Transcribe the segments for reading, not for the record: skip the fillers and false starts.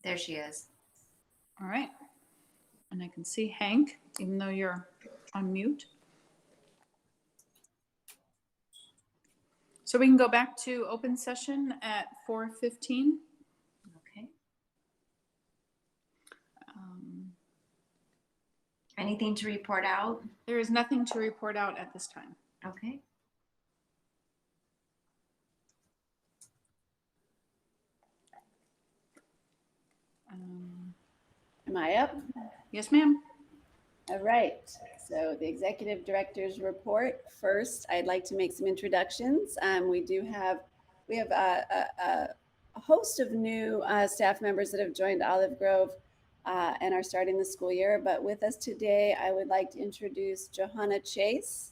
There she is. All right. And I can see Hank, even though you're on mute. So we can go back to open session at 4:15. Okay. Anything to report out? There is nothing to report out at this time. Okay. Am I up? Yes, ma'am. All right. So the executive director's report. First, I'd like to make some introductions. We have a host of new staff members that have joined Olive Grove and are starting the school year. But with us today, I would like to introduce Johanna Chase.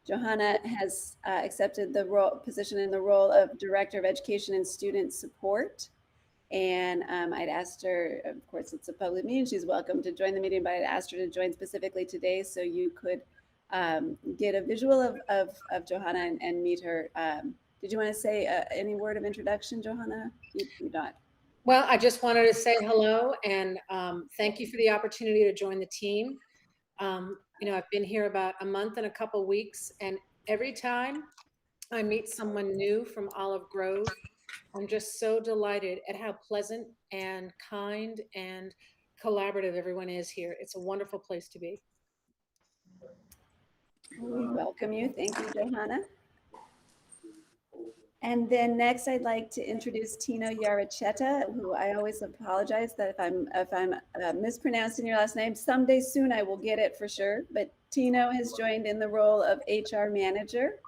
Johanna has accepted the position in the role of Director of Education and Student Support. And I'd asked her, of course, it's a public meeting, she's welcome to join the meeting, but I'd asked her to join specifically today so you could get a visual of Johanna and meet her. Did you want to say any word of introduction, Johanna? You don't. Well, I just wanted to say hello and thank you for the opportunity to join the team. I've been here about a month and a couple weeks, and every time I meet someone new from Olive Grove, I'm just so delighted at how pleasant and kind and collaborative everyone is here. It's a wonderful place to be. We welcome you. Thank you, Johanna. And then next, I'd like to introduce Tino Yaracheta, who I always apologize that if I'm mispronouncing your last name. Someday soon I will get it for sure. But Tino has joined in the role of HR manager.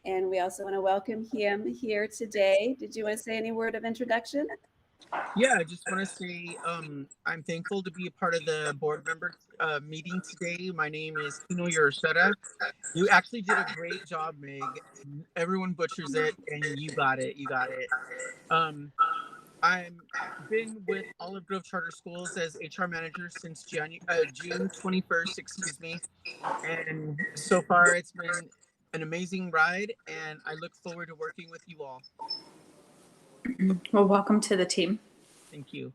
And we also want to welcome him here today. Did you want to say any word of introduction? Yeah, I just want to say I'm thankful to be a part of the board member meeting today. My name is Tino Yaracheta. You actually did a great job, Meg. Everyone butchers it, and you got it. You got it. I've been with Olive Grove Charter Schools as HR manager since June 21st, excuse me. And so far, it's been an amazing ride, and I look forward to working with you all. Well, welcome to the team. Thank you.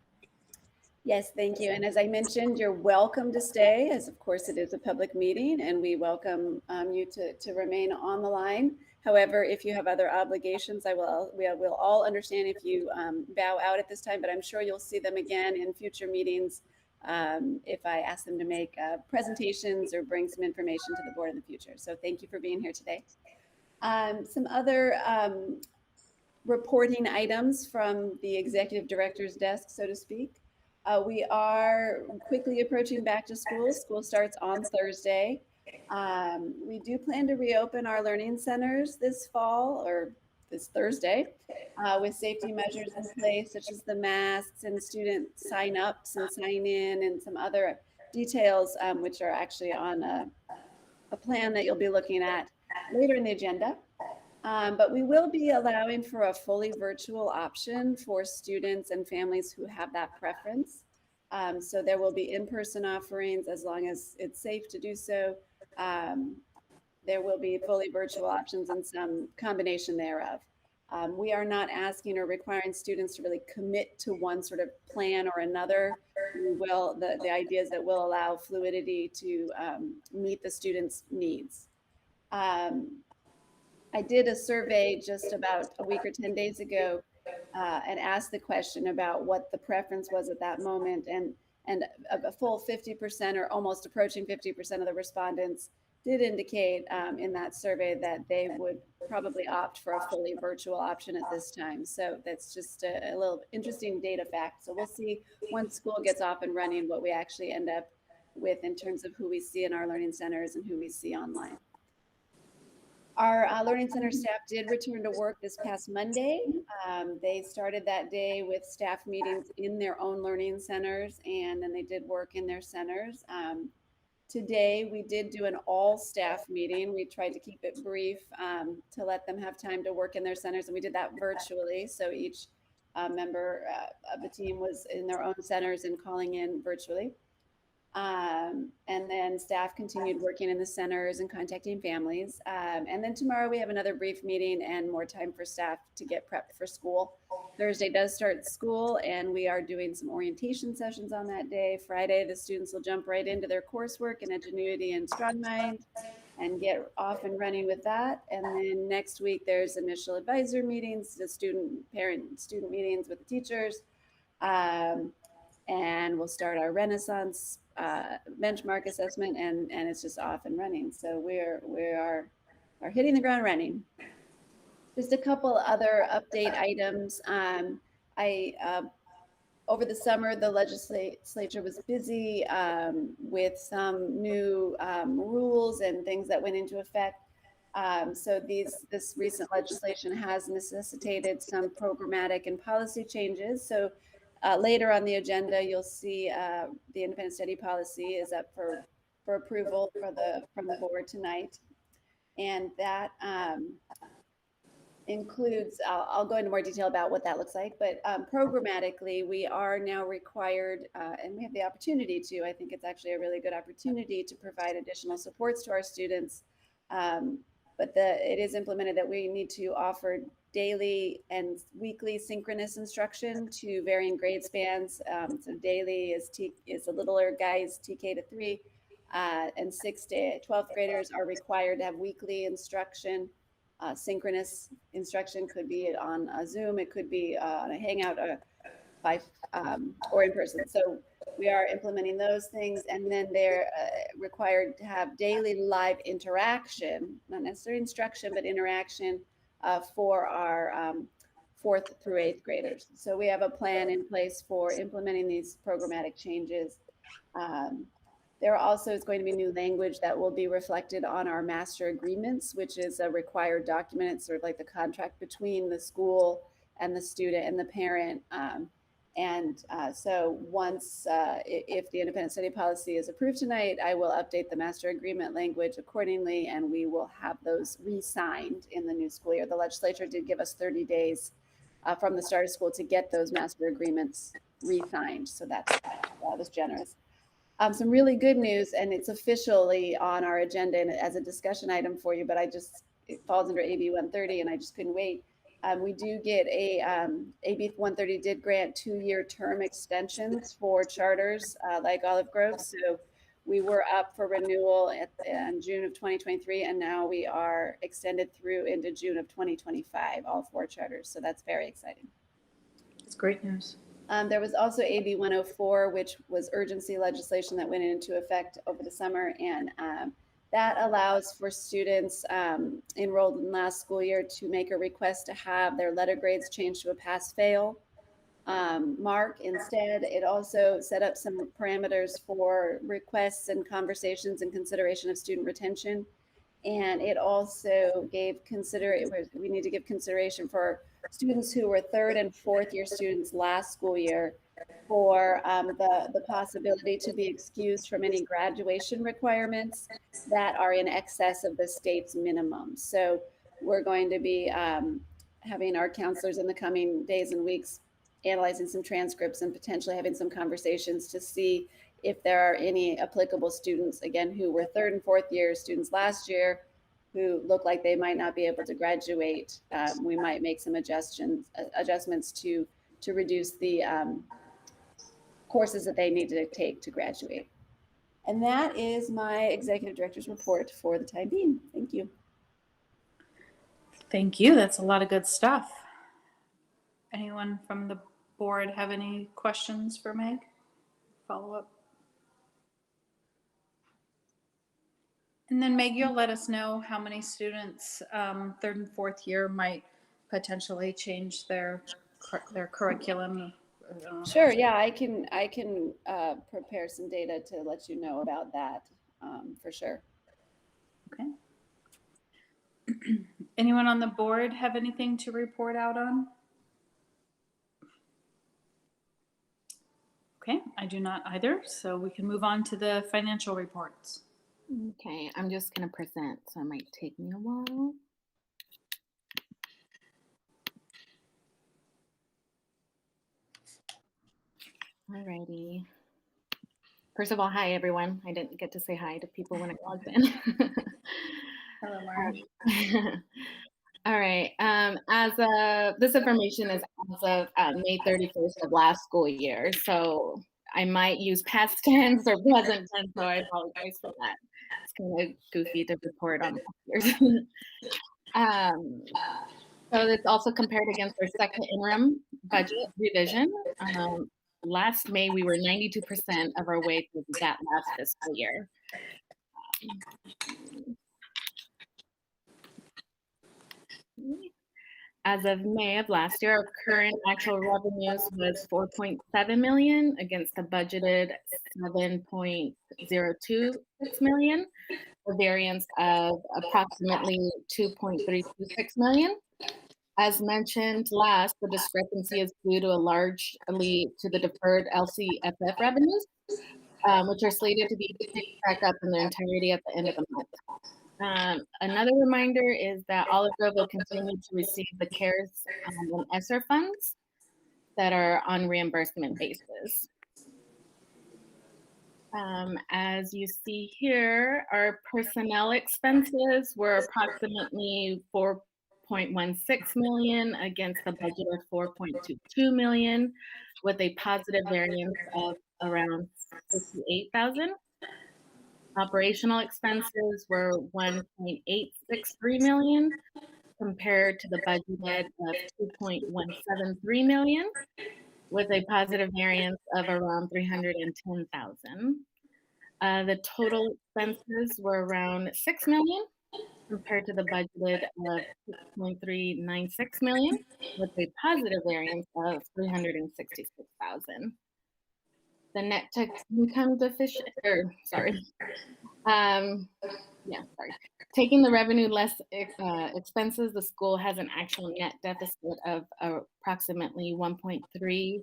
Yes, thank you. And as I mentioned, you're welcome to stay, as of course it is a public meeting, and we welcome you to remain on the line. However, if you have other obligations, we'll all understand if you bow out at this time, but I'm sure you'll see them again in future meetings if I ask them to make presentations or bring some information to the board in the future. So thank you for being here today. Some other reporting items from the executive director's desk, so to speak. We are quickly approaching back to school. School starts on Thursday. We do plan to reopen our learning centers this fall or this Thursday with safety measures in place, such as the masks and student sign-ups and sign-in and some other details, which are actually on a plan that you'll be looking at later in the agenda. But we will be allowing for a fully virtual option for students and families who have that preference. So there will be in-person offerings as long as it's safe to do so. There will be fully virtual options and some combination thereof. We are not asking or requiring students to really commit to one sort of plan or another. The idea is that we'll allow fluidity to meet the students' needs. I did a survey just about a week or 10 days ago and asked the question about what the preference was at that moment. And a full 50% or almost approaching 50% of the respondents did indicate in that survey that they would probably opt for a fully virtual option at this time. So that's just a little interesting data fact. So we'll see once school gets off and running what we actually end up with in terms of who we see in our learning centers and who we see online. Our Learning Center staff did return to work this past Monday. They started that day with staff meetings in their own learning centers, and then they did work in their centers. Today, we did do an all-staff meeting. We tried to keep it brief to let them have time to work in their centers, and we did that virtually. So each member of the team was in their own centers and calling in virtually. And then staff continued working in the centers and contacting families. And then tomorrow we have another brief meeting and more time for staff to get prepped for school. Thursday does start school, and we are doing some orientation sessions on that day. Friday, the students will jump right into their coursework in Ingenuity and Strong Mind and get off and running with that. And then next week, there's initial advisor meetings, the parent-student meetings with the teachers. And we'll start our Renaissance benchmark assessment, and it's just off and running. So we are hitting the ground running. Just a couple other update items. Over the summer, the legislature was busy with some new rules and things that went into effect. So this recent legislation has necessitated some programmatic and policy changes. So later on the agenda, you'll see the independent study policy is up for approval from the board tonight, and that includes, I'll go into more detail about what that looks like, but programmatically, we are now required, and we have the opportunity to, I think it's actually a really good opportunity to provide additional supports to our students. But it is implemented that we need to offer daily and weekly synchronous instruction to varying grade spans. So daily is the littler guys, TK to 3, and 6th to 12th graders are required to have weekly instruction. Synchronous instruction could be on a Zoom, it could be on a Hangout or in person. So we are implementing those things, and then they're required to have daily live interaction, not necessarily instruction, but interaction for our 4th through 8th graders. So we have a plan in place for implementing these programmatic changes. There also is going to be new language that will be reflected on our master agreements, which is a required document. It's sort of like the contract between the school and the student and the parent. So once, if the independent study policy is approved tonight, I will update the master agreement language accordingly, and we will have those re-signed in the new school year. The legislature did give us 30 days from the start of school to get those master agreements re-signed. So that was generous. Some really good news, and it's officially on our agenda and as a discussion item for you, but it falls under AB 130 and I just couldn't wait. We do get AB 130 did grant 2-year term extensions for charters like Olive Grove. So we were up for renewal in June of 2023, and now we are extended through into June of 2025, all 4 charters. So that's very exciting. It's great news. There was also AB 104, which was urgency legislation that went into effect over the summer, and that allows for students enrolled in last school year to make a request to have their letter grades changed to a pass-fail mark instead. It also set up some parameters for requests and conversations and consideration of student retention. And it also gave we need to give consideration for students who were 3rd and 4th year students last school year for the possibility to be excused from any graduation requirements that are in excess of the state's minimum. So we're going to be having our counselors in the coming days and weeks analyzing some transcripts and potentially having some conversations to see if there are any applicable students, again, who were 3rd and 4th year students last year who look like they might not be able to graduate. We might make some adjustments to reduce the courses that they need to take to graduate. And that is my executive director's report for the time being. Thank you. Thank you. That's a lot of good stuff. Anyone from the board have any questions for Meg? Follow up? And then Meg, you'll let us know how many students 3rd and 4th year might potentially change their curriculum. Sure. Yeah, I can prepare some data to let you know about that for sure. Okay. Anyone on the board have anything to report out on? Okay, I do not either, so we can move on to the financial reports. Okay, I'm just going to present, so it might take me a while. Alrighty. First of all, hi everyone. I didn't get to say hi to people when I logged in. Hello, Mari. All right. As of this information is as of May 31st of last school year, so I might use past tense or present tense, so I apologize for that. It's kind of goofy to report on years. So it's also compared against our second interim budget revision. Last May, we were 92% of our way through that last fiscal year. As of May of last year, our current actual revenues was 4.7 million against a budgeted 7.026 million, a variance of approximately 2.326 million. As mentioned last, the discrepancy is due to largely to the deferred LCFF revenues, which are slated to be picked back up in their entirety at the end of the month. Another reminder is that Olive Grove will continue to receive the CARES and ESSER funds that are on reimbursement basis. As you see here, our personnel expenses were approximately 4.16 million against a budget of 4.22 million, with a positive variance of around 58,000. Operational expenses were 1.863 million compared to the budgeted of 2.173 million, with a positive variance of around 310,000. The total expenses were around 6 million compared to the budgeted of 6.396 million, with a positive variance of 366,000. The net tax income deficient, taking the revenue less expenses, the school has an actual net deficit of approximately 1.3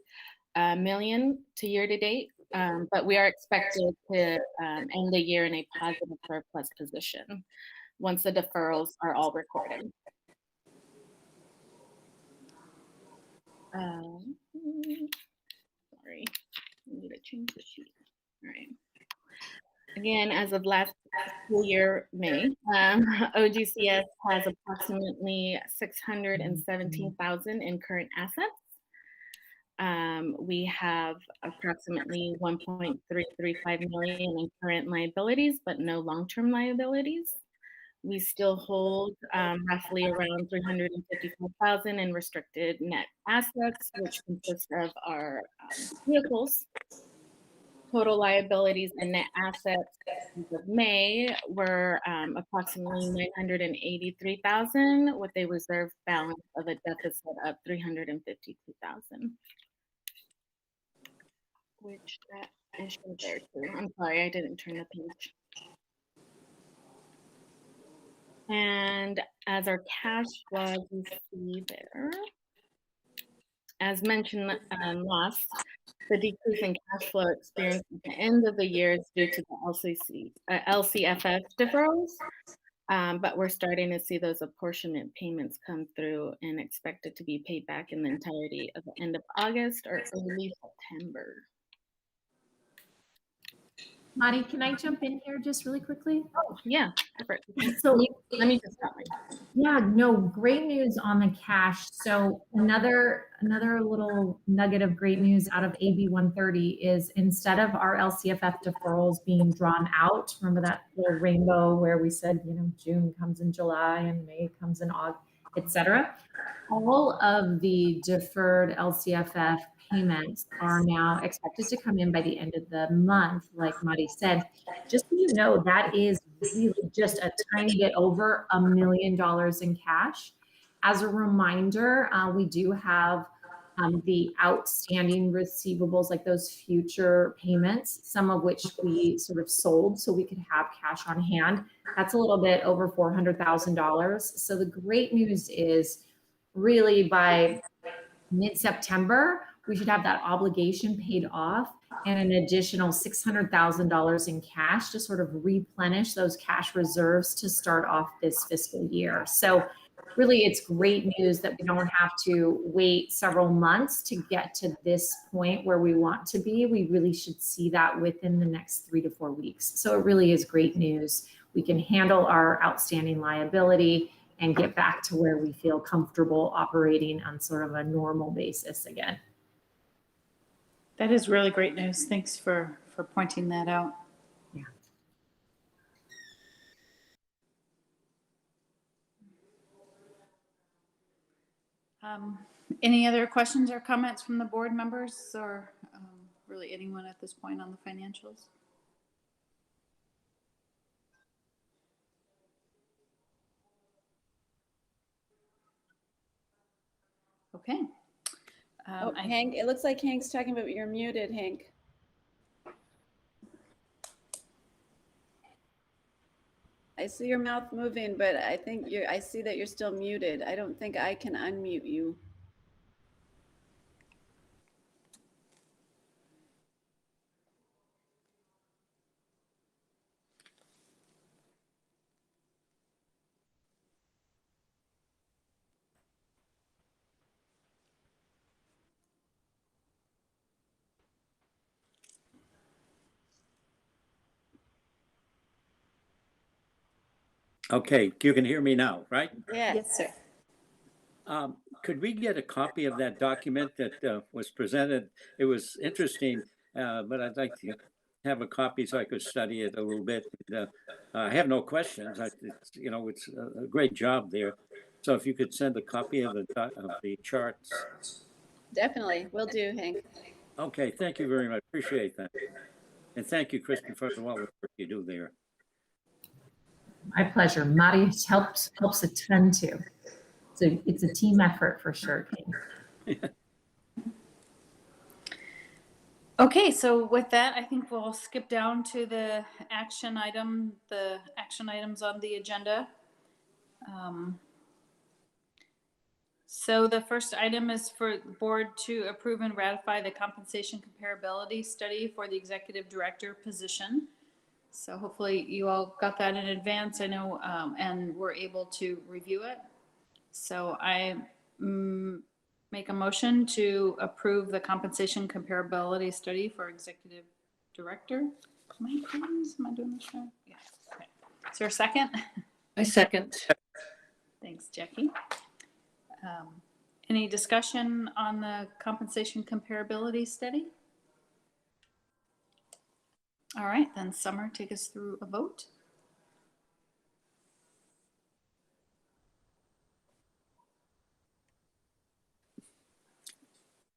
million to year to date, but we are expected to end the year in a positive surplus position once the deferrals are all recorded. Sorry, I need to change the sheet. All right. Again, as of last school year, May, OGCS has approximately 617,000 in current assets. We have approximately 1.335 million in current liabilities, but no long-term liabilities. We still hold roughly around 354,000 in restricted net assets, which consist of our vehicles. Total liabilities and net assets as of May were approximately 983,000, with a reserve balance of a deficit of 352,000. Which that is there too. I'm sorry, I didn't turn the page. And as our cash flow, you see there, as mentioned last, the decrease in cash flow experienced at the end of the year is due to the LCFF deferrals, but we're starting to see those apportionment payments come through and expected to be paid back in the entirety of the end of August or early September. Mari, can I jump in here just really quickly? Oh, yeah, perfect. So let me just stop. yeah, no, great news on the cash. So another little nugget of great news out of AB 130 is instead of our LCFF deferrals being drawn out, remember that little rainbow where we said, June comes in July and May comes in August, etc. All of the deferred LCFF payments are now expected to come in by the end of the month, like Mari said. Just so you know, that is really just a tiny bit over $1 million in cash. As a reminder, we do have the outstanding receivables, like those future payments, some of which we sort of sold so we could have cash on hand. That's a little bit over $400,000. So the great news is really by mid-September, we should have that obligation paid off and an additional $600,000 in cash to sort of replenish those cash reserves to start off this fiscal year. So really it's great news that we don't have to wait several months to get to this point where we want to be. We really should see that within the next 3 to 4 weeks. So it really is great news. We can handle our outstanding liability and get back to where we feel comfortable operating on sort of a normal basis again. That is really great news. Thanks for pointing that out. Yeah. Any other questions or comments from the board members or really anyone at this point on the financials? Okay. Hank, it looks like Hank's talking about you're muted, Hank. I see your mouth moving, but I think I see that you're still muted. I don't think I can unmute you. Okay, you can hear me now, right? Yes, sir. Could we get a copy of that document that was presented? It was interesting, but I'd like to have a copy so I could study it a little bit. I have no questions. It's a great job there. So if you could send a copy of the charts. Definitely, will do, Hank. Okay, thank you very much. Appreciate that. And thank you, Kristen, for all the work you do there. My pleasure. Mari helps a ton too. So it's a team effort for sure, Kate. Okay, so with that, I think we'll skip down to the action items on the agenda. So the first item is for the board to approve and ratify the compensation comparability study for the executive director position. So hopefully you all got that in advance, I know, and were able to review it. So I make a motion to approve the compensation comparability study for executive director. Am I doing this right? Yeah. Okay. Is there a second? I second. Thanks, Jackie. Any discussion on the compensation comparability study? All right, then Summer, take us through a vote.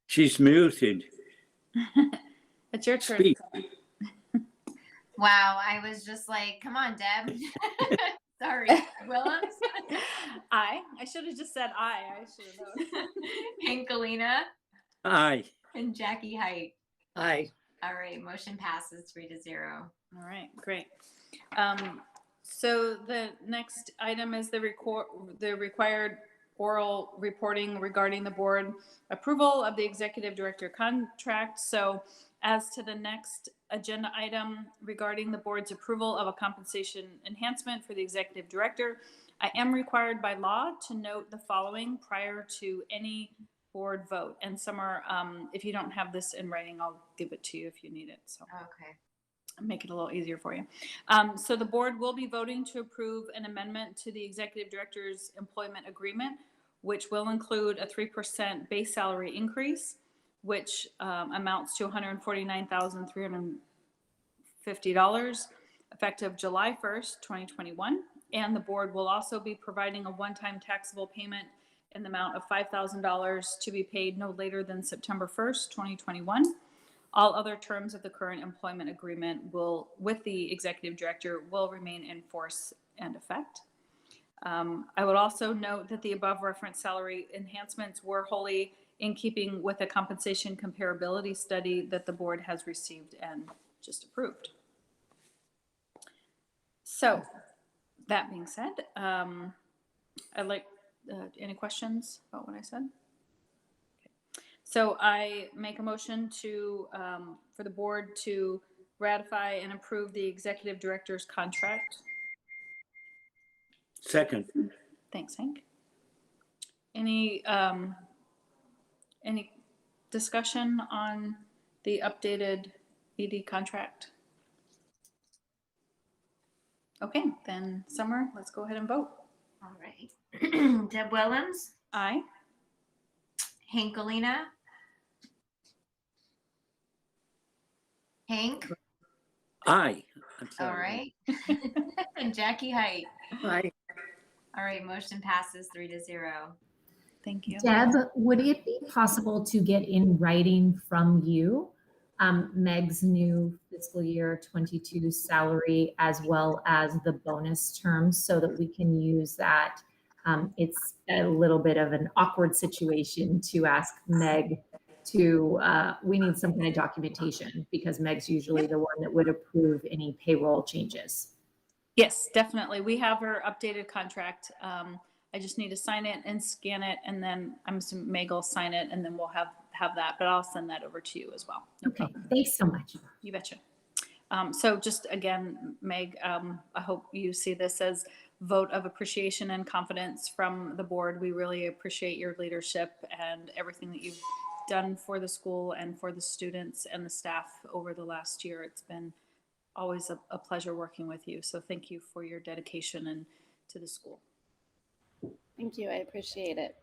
She's muted. It's your turn. Speak. Wow, I was just like, come on, Deb. Sorry, Willems. I should have just said I should have known. Hank Galena Aye. and Jackie Height. Aye. All right, motion passes 3-0. All right, great. So the next item is the required oral reporting regarding the board approval of the executive director contract. So as to the next agenda item regarding the board's approval of a compensation enhancement for the executive director, I am required by law to note the following prior to any board vote. And Summer, if you don't have this in writing, I'll give it to you if you need it. So Okay. make it a little easier for you. So the board will be voting to approve an amendment to the executive director's employment agreement, which will include a 3% base salary increase, which amounts to $149,350 effective July 1st, 2021. And the board will also be providing a one-time taxable payment in the amount of $5,000 to be paid no later than September 1st, 2021. All other terms of the current employment agreement with the executive director will remain in force and effect. I would also note that the above referenced salary enhancements were wholly in keeping with the compensation comparability study that the board has received and just approved. So that being said, I'd like any questions about what I said? So I make a motion to for the board to ratify and approve the executive director's contract. Second. Thanks, Hank. Any discussion on the updated ED contract? Okay, then Summer, let's go ahead and vote. All right. Deb Willems, Aye. Hank Galena, Hank, Aye. I'm all sorry. right. And Jackie Height. Aye. All right, motion passes 3-0. Thank you. Deb, would it be possible to get in writing from you Meg's new fiscal year 22 salary as well as the bonus terms so that we can use that? It's a little bit of an awkward situation to ask Meg to, we need some kind of documentation because Meg's usually the one that would approve any payroll changes. Yes, definitely. We have her updated contract. I just need to sign it and scan it, and then I'm assuming Meg will sign it, and then we'll have that, but I'll send that over to you as well. No Okay, problem. thanks so much. You betcha. So just again, Meg, I hope you see this as vote of appreciation and confidence from the board. We really appreciate your leadership and everything that you've done for the school and for the students and the staff over the last year. It's been always a pleasure working with you. So thank you for your dedication and to the school. Thank you. I appreciate it.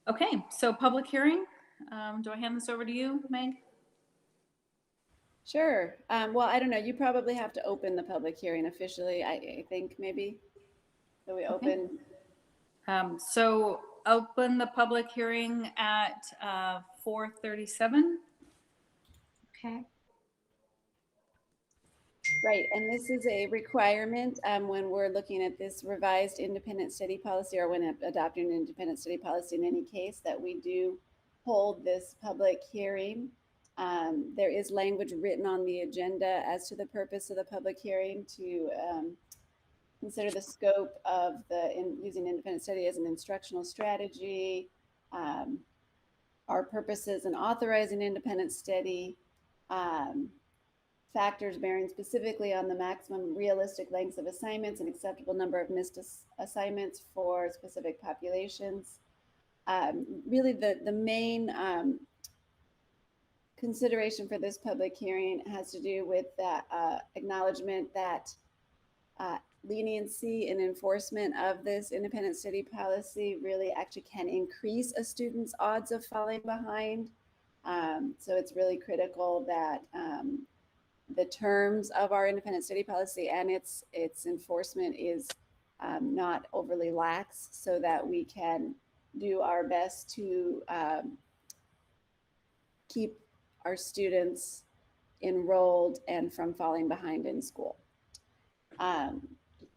Okay, so public hearing. Do I hand this over to you, Meg? Sure. Well, I don't know. You probably have to open the public hearing officially, I think maybe. So we open. So open the public hearing at 4:37. Okay. Right, and this is a requirement when we're looking at this revised independent study policy or when adopting an independent study policy in any case that we do hold this public hearing. There is language written on the agenda as to the purpose of the public hearing to consider the scope of using independent study as an instructional strategy, our purposes in authorizing independent study, factors bearing specifically on the maximum realistic lengths of assignments and acceptable number of missed assignments for specific populations. Really the main consideration for this public hearing has to do with that acknowledgement that leniency and enforcement of this independent study policy really actually can increase a student's odds of falling behind. So it's really critical that the terms of our independent study policy and its enforcement is not overly lax so that we can do our best to keep our students enrolled and from falling behind in school.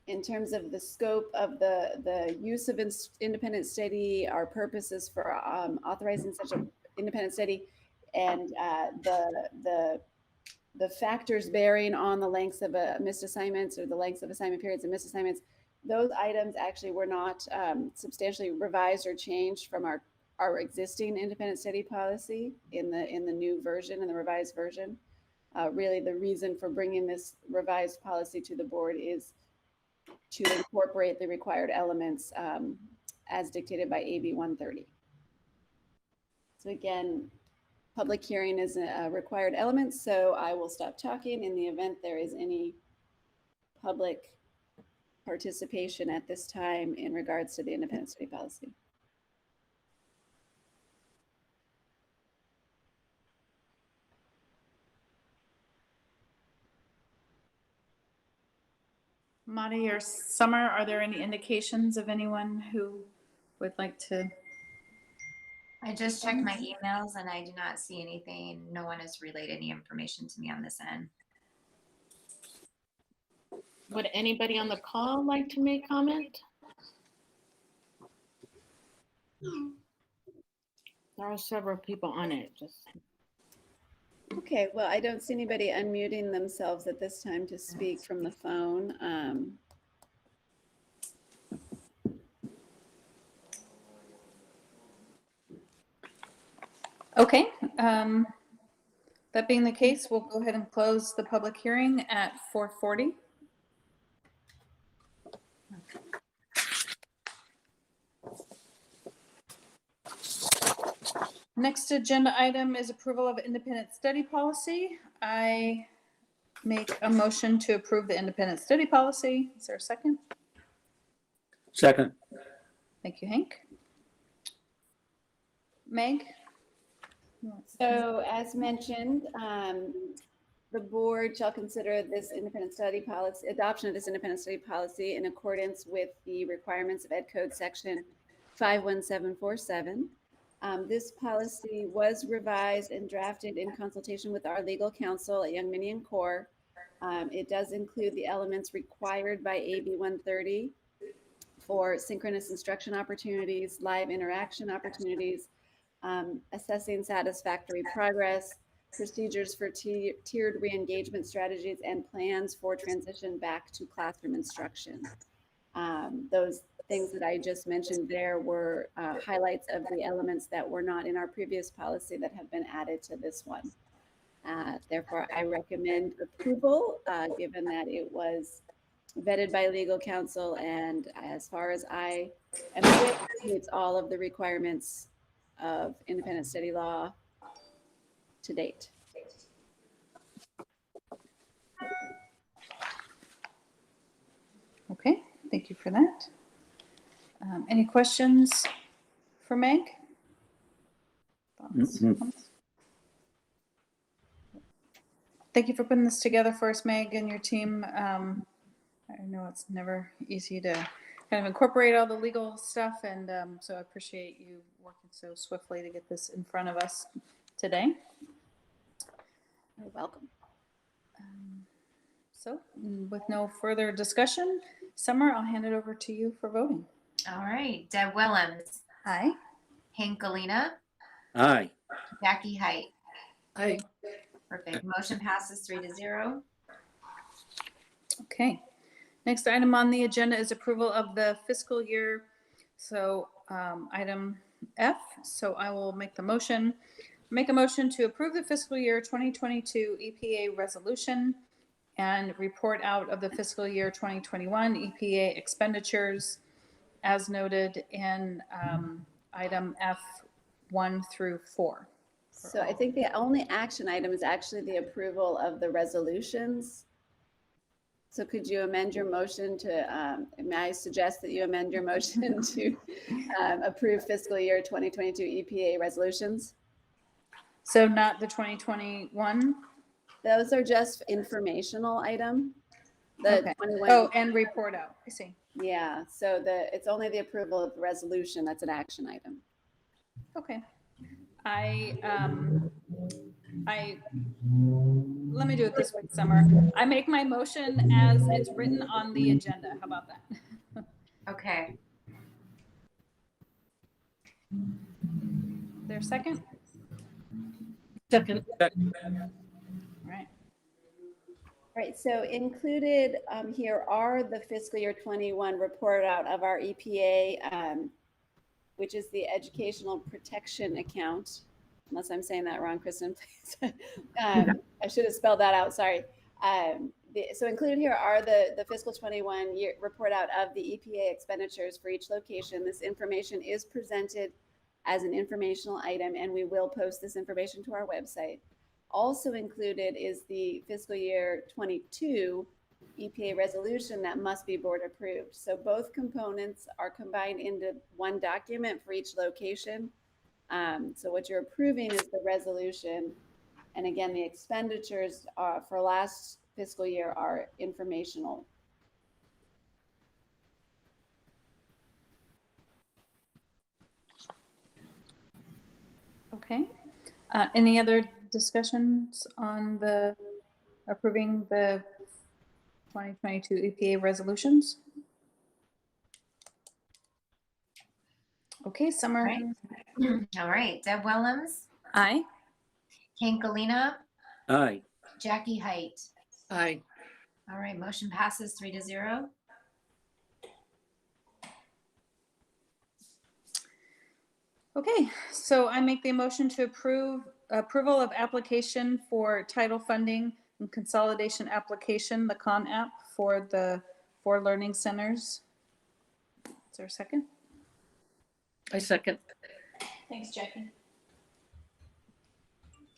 In terms of the scope of the use of independent study, our purposes for authorizing such an independent study, and the factors bearing on the lengths of missed assignments or the lengths of assignment periods and missed assignments, those items actually were not substantially revised or changed from our existing independent study policy in the new version, in the revised version. Really, the reason for bringing this revised policy to the board is to incorporate the required elements as dictated by AB 130. So again, public hearing is a required element, so I will stop talking in the event there is any public participation at this time in regards to the independent study policy. Madi or Summer, are there any indications of anyone who would like to? I just checked my emails and I do not see anything. No one has relayed any information to me on this end. Would anybody on the call like to make comment? There are several people on it. Okay, well, I don't see anybody unmuting themselves at this time to speak from the phone. Okay, that being the case, we'll go ahead and close the public hearing at 4:40. Next agenda item is approval of independent study policy. I make a motion to approve the independent study policy. Is there a second? Second. Thank you, Hank. Meg? So as mentioned, the board shall consider this independent study policy, adoption of this independent study policy in accordance with the requirements of Ed Code Section 51747. This policy was revised and drafted in consultation with our legal counsel at Young Mini and Core. It does include the elements required by AB 130 for synchronous instruction opportunities, live interaction opportunities, assessing satisfactory progress, procedures for tiered re-engagement strategies, and plans for transition back to classroom instruction. Those things that I just mentioned there were highlights of the elements that were not in our previous policy that have been added to this one. Therefore, I recommend approval, given that it was vetted by legal counsel, and as far as I am aware, it meets all of the requirements of independent study law to date. Okay, thank you for that. Any questions for Meg? Thoughts? Thank you for putting this together for us, Meg, and your team. I know it's never easy to kind of incorporate all the legal stuff, and so I appreciate you working so swiftly to get this in front of us today. You're welcome. So with no further discussion, Summer, I'll hand it over to you for voting. All right, Deb Willems, Aye. Hank Galina, Aye. Jackie Height. Aye. Perfect. Motion passes 3-0. Okay. Next item on the agenda is approval of the fiscal year. So item F. So I will make the motion. Make a motion to approve the fiscal year 2022 EPA resolution and report out of the fiscal year 2021 EPA expenditures as noted in item F1 through 4. So I think the only action item is actually the approval of the resolutions. So could you amend your motion to, may I suggest that you amend your motion to approve fiscal year 2022 EPA resolutions? So not the 2021? Those are just informational item. The Okay. 21. Oh, and report out. I see. Yeah, so it's only the approval of the resolution that's an action item. Okay. Let me do it this way, Summer. I make my motion as it's written on the agenda. How about that? Okay. There's a second? Second. All right. All right, so included here are the fiscal year 21 report out of our EPA, which is the Educational Protection Account. Unless I'm saying that wrong, Kristen, please. I should have spelled that out, sorry. So included here are the fiscal 21 year report out of the EPA expenditures for each location. This information is presented as an informational item, and we will post this information to our website. Also included is the fiscal year 22 EPA resolution that must be board approved. So both components are combined into one document for each location. So what you're approving is the resolution. And again, the expenditures for last fiscal year are informational. Okay. Any other discussions on the approving the 2022 EPA resolutions? Okay, Summer. Right. All right. Deb Willems, Aye. Hank Galina, Aye. Jackie Height. Aye. All right. Motion passes 3-0. Okay, so I make the motion to approval of application for title funding and consolidation application, the Con App for the 4 learning centers. Is there a second? I second. Thanks, Jackie.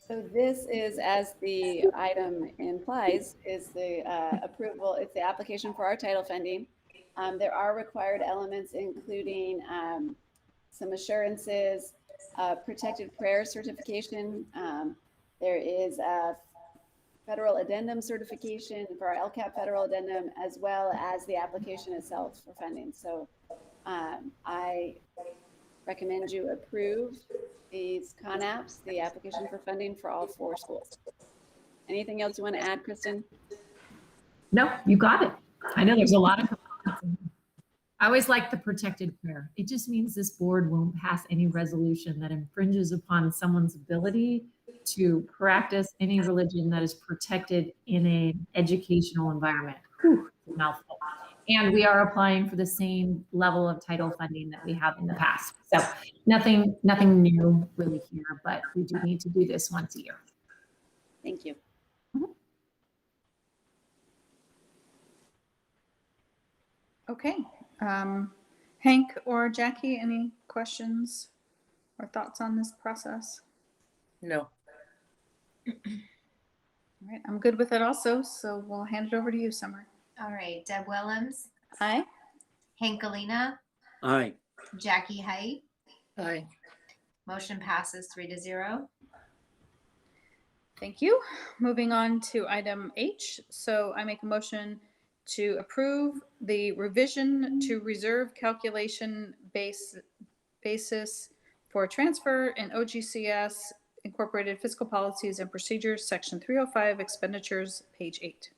So this is, as the item implies, is the approval, it's the application for our title funding. There are required elements, including some assurances, protected prayer certification. There is a federal addendum certification for our LCAP federal addendum, as well as the application itself for funding. So I recommend you approve these CONAPs, the application for funding for all 4 schools. Anything else you want to add, Kristen? No, you got it. I know there's a lot of components in there. I always like the protected prayer. It just means this board won't pass any resolution that infringes upon someone's ability to practice any religion that is protected in an educational environment. Whew, it's a mouthful. And we are applying for the same level of title funding that we have in the past. So nothing new really here, but we do need to do this once a year. Thank you. Okay. Hank or Jackie, any questions or thoughts on this process? No. All right, I'm good with it also, so we'll hand it over to you, Summer. All right, Deb Willems, Aye. Hank Galina, Aye. Jackie Height. Aye. Motion passes 3-0. Thank you. Moving on to item H. So I make a motion to approve the revision to reserve calculation basis for transfer in OGCS Incorporated Fiscal Policies and Procedures, Section 305, Expenditures, page 8.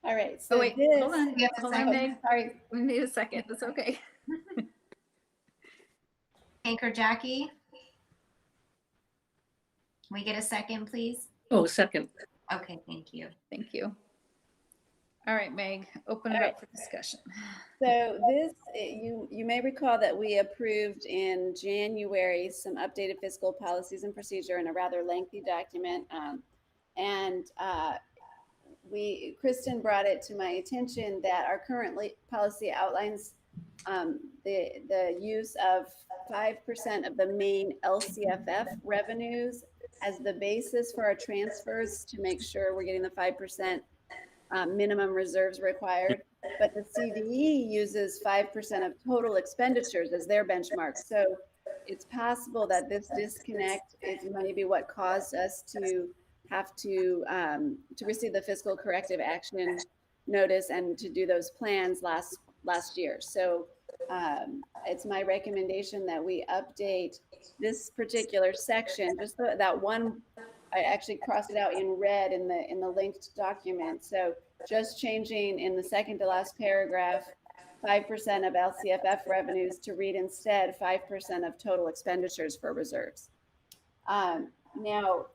All right. So Oh, wait, this, hold on. We have a Hold on, second. Meg. sorry. We need a second. That's okay. Hank or Jackie? Can we get a second, please? Oh, second. Okay, thank you. Thank you. All right, Meg, open it All up for discussion. So this, you may recall that we approved in January some updated fiscal policies and procedure in a rather lengthy document. Kristen brought it to my attention that our current policy outlines the use of 5% of the main LCFF revenues as the basis for our transfers to make sure we're getting the 5% minimum reserves required. But the CDE uses 5% of total expenditures as their benchmark. So it's possible that this disconnect is maybe what caused us to have to receive the fiscal corrective action notice and to do those plans last year. So it's my recommendation that we update this particular section, just that one. I actually crossed it out in red in the linked document. So just changing in the second to last paragraph, 5% of LCFF revenues to read instead 5% of total expenditures for reserves. Now,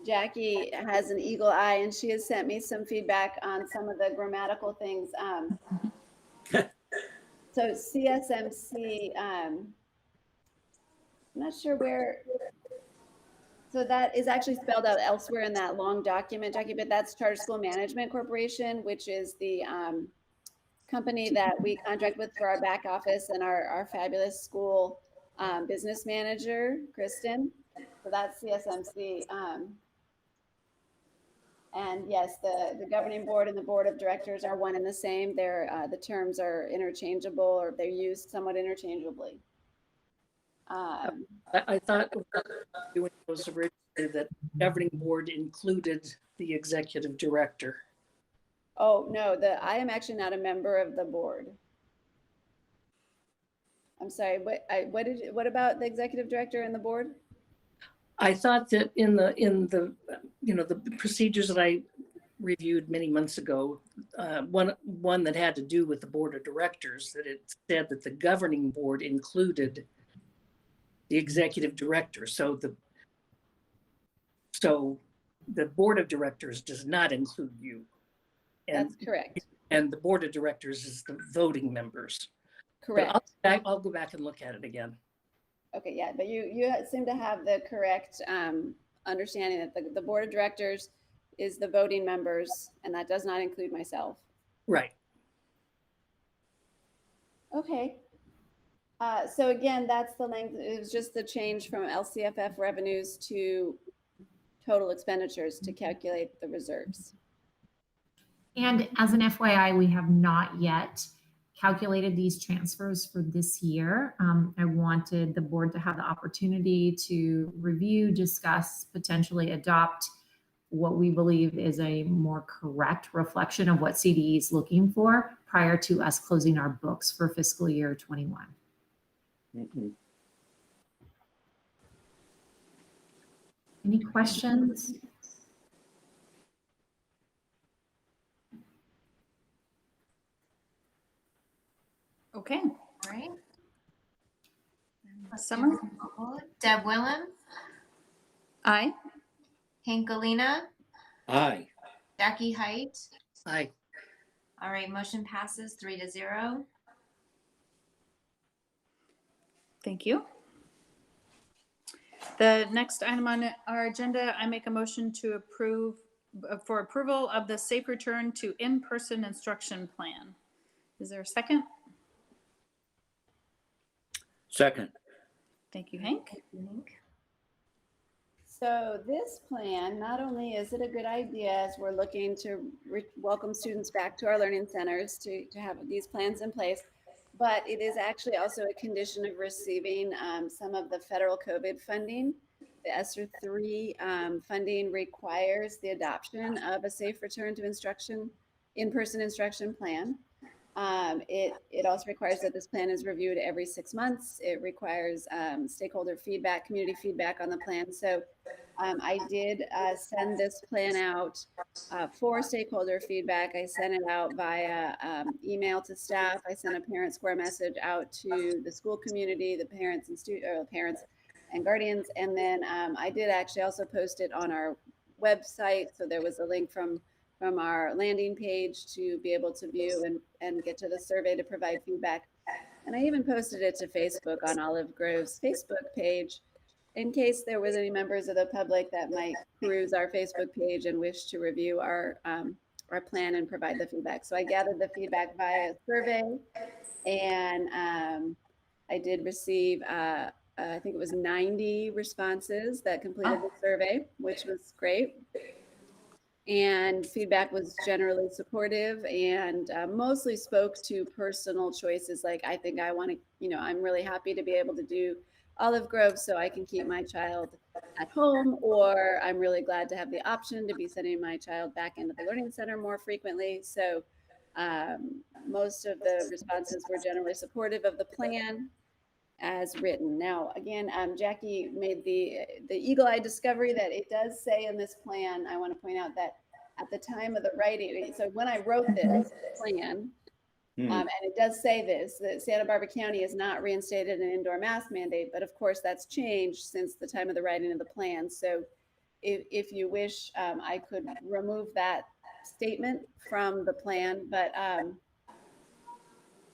Jackie has an eagle eye and she has sent me some feedback on some of the grammatical things. So CSMC, I'm not sure where. So that is actually spelled out elsewhere in that long document, Jackie, but that's Charter School Management Corporation, which is the company that we contract with for our back office and our fabulous school business manager, Kristen. So that's CSMC. And yes, the governing board and the board of directors are one and the same. The terms are interchangeable, or they're used somewhat interchangeably. I thought doing was originally that governing board included the executive director. Oh, no, I am actually not a member of the board. I'm sorry, what about the executive director and the board? I thought that in the the procedures that I reviewed many months ago, one that had to do with the board of directors, that it said that the governing board included the executive director. So the board of directors does not include you. And, That's correct. And the board of directors is the voting members. Correct. I'll go back and look at it again. Okay, yeah, but you seem to have the correct understanding that the board of directors is the voting members, and that does not include myself. Right. Okay. So again, that's the length. It was just the change from LCFF revenues to total expenditures to calculate the reserves. And as an FYI, we have not yet calculated these transfers for this year. I wanted the board to have the opportunity to review, discuss, potentially adopt what we believe is a more correct reflection of what CDE is looking for prior to us closing our books for fiscal year 21. Mhm. Any questions? Okay. All right. Let's do Summer? roll call. Deb Willem, Aye. Hank Galena, Aye. Jackie Height. Aye. All right, motion passes 3-0. Thank you. The next item on our agenda, I make a motion to approve for approval of the safe return to in-person instruction plan. Is there a second? Second. Thank you, Hank. Hank. So this plan, not only is it a good idea as we're looking to welcome students back to our learning centers to have these plans in place, but it is actually also a condition of receiving some of the federal COVID funding. The ESSER 3 funding requires the adoption of a safe return to instruction, in-person instruction plan. It also requires that this plan is reviewed every 6 months. It requires stakeholder feedback, community feedback on the plan. So I did send this plan out for stakeholder feedback. I sent it out via email to staff. I sent a parent square message out to the school community, the parents and parents and guardians. And then I did actually also post it on our website. So there was a link from our landing page to be able to view and get to the survey to provide feedback. And I even posted it to Facebook on Olive Grove's Facebook page in case there was any members of the public that might peruse our Facebook page and wish to review our plan and provide the feedback. So I gathered the feedback via survey, and I did receive, I think it was 90 responses that completed the survey, which was great. And feedback was generally supportive and mostly spoke to personal choices. Like, I think I want to, I'm really happy to be able to do Olive Grove so I can keep my child at home, or I'm really glad to have the option to be sending my child back into the learning center more frequently. So most of the responses were generally supportive of the plan as written. Now, again, Jackie made the eagle-eyed discovery that it does say in this plan, I want to point out that at the time of the writing, so when I wrote this plan, and it does say this, that Santa Barbara County has not reinstated an indoor mask mandate, but of course that's changed since the time of the writing of the plan. So if you wish, I could remove that statement from the plan, but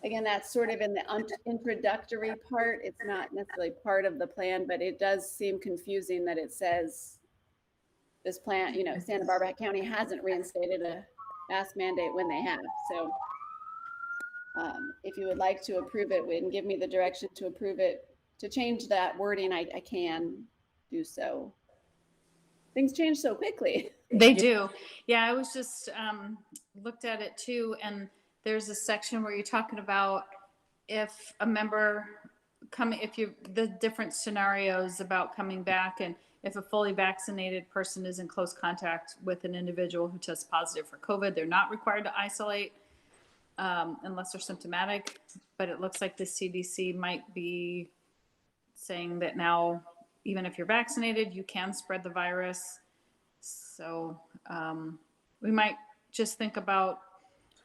again, that's sort of in the introductory part. It's not necessarily part of the plan, but it does seem confusing that it says this plan, Santa Barbara County hasn't reinstated a mask mandate when they have. So if you would like to approve it and give me the direction to approve it, to change that wording, I can do so. Things change so quickly. They do. Yeah, I was just looked at it too, and there's a section where you're talking about if a member the different scenarios about coming back, and if a fully vaccinated person is in close contact with an individual who tests positive for COVID, they're not required to isolate unless they're symptomatic. But it looks like the CDC might be saying that now, even if you're vaccinated, you can spread the virus. So we might just think about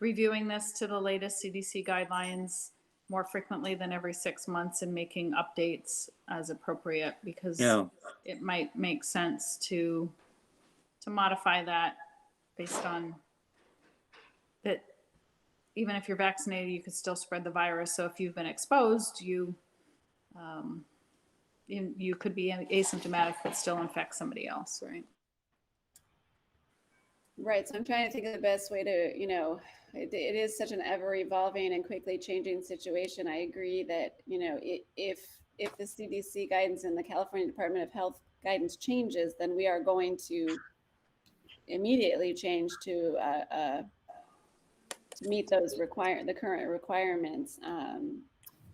reviewing this to the latest CDC guidelines more frequently than every 6 months and making updates as appropriate, because it might make sense to modify that based on that. Even if you're vaccinated, you could still spread the virus. So if you've been exposed, you could be asymptomatic but still infect somebody else, right? Right. So I'm trying to think of the best way to, it is such an ever evolving and quickly changing situation. I agree that, if the CDC guidance and the California Department of Health guidance changes, then we are going to immediately change to meet the current requirements.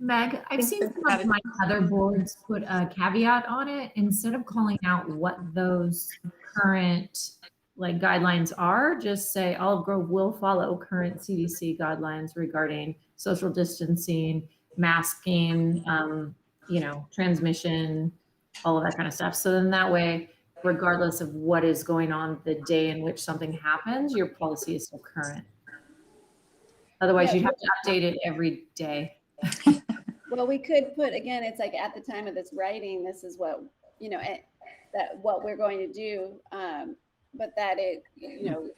Meg, I've seen some of my other boards put a caveat on it instead of calling out what those current like guidelines are. Just say Olive Grove will follow current CDC guidelines regarding social distancing, masking, transmission, all of that kind of stuff. So then that way, regardless of what is going on the day in which something happens, your policy is still current. Otherwise, Yeah. you'd have to update it every day. Well, we could put, again, it's like at the time of this writing, this is what, that what we're going to do. But that it,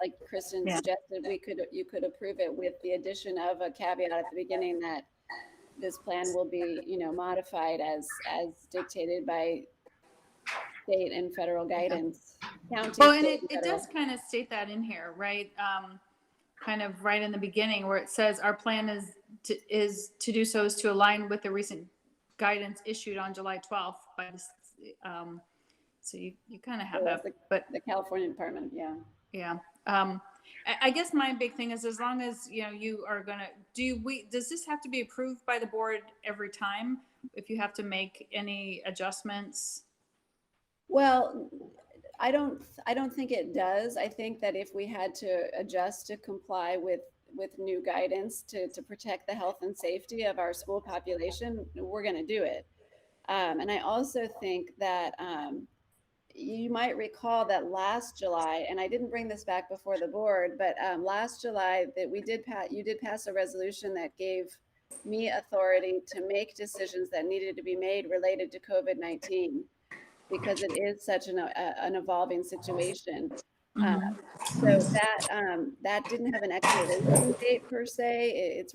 like Kristen suggested, you could approve it with the addition of a caveat at the beginning that this plan will be, modified as dictated by state and federal guidance. County, Well, and state, it federal. does kind of state that in here, right? Kind of right in the beginning where it says our plan is to do so is to align with the recent guidance issued on July 12th by this. So you kind of have that, but the California Department, yeah. I guess my big thing is as long as you are gonna does this have to be approved by the board every time if you have to make any adjustments? Well, I don't think it does. I think that if we had to adjust to comply with new guidance to protect the health and safety of our school population, we're going to do it. And I also think that you might recall that last July, and I didn't bring this back before the board, but last July that you did pass a resolution that gave me authority to make decisions that needed to be made related to COVID-19. Because it is such an evolving situation. So that didn't have an expiration date per se. It's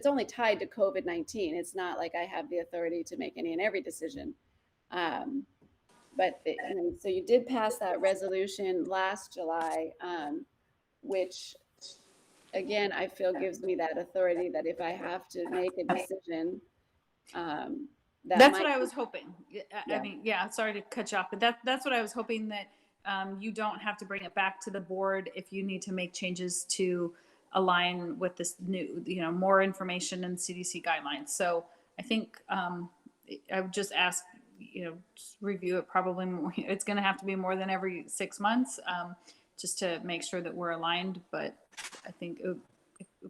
only tied to COVID-19. It's not like I have the authority to make any and every decision. But so you did pass that resolution last July, which again, I feel gives me that authority that if I have to make a decision, that's what I was hoping. Yeah. I mean, sorry to cut you off, but that's what I was hoping, that you don't have to bring it back to the board if you need to make changes to align with this new, more information and CDC guidelines. So I think I would just ask, just review it probably more. It's going to have to be more than every 6 months, just to make sure that we're aligned. But I think if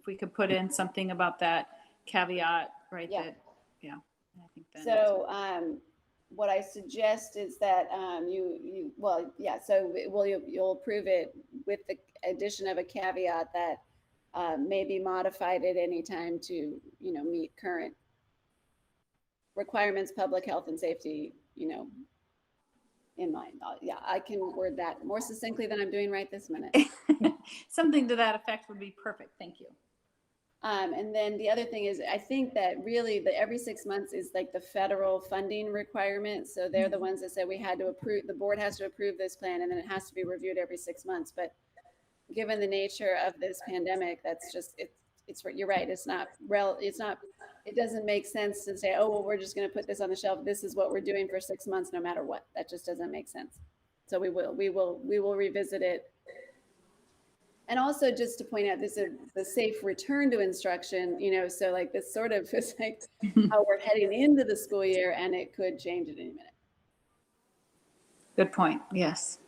we could put in something about that caveat, right? Yeah. That, I think then. So what I suggest is that you'll approve it with the addition of a caveat that may be modified at any time to meet current requirements, public health and safety, in mind. I can word that more succinctly than I'm doing right this minute. Something to that effect would be perfect. Thank you. And then the other thing is, I think that really the every 6 months is like the federal funding requirement. So they're the ones that said we had to approve, the board has to approve this plan, and then it has to be reviewed every 6 months. But given the nature of this pandemic, that's just, you're right. It doesn't make sense to say, oh, well, we're just going to put this on the shelf. This is what we're doing for 6 months, no matter what. That just doesn't make sense. So we will revisit it. And also just to point out, this is the safe return to instruction, so like this sort of is like how we're heading into the school year, and it could change at any minute. Good point. Yes.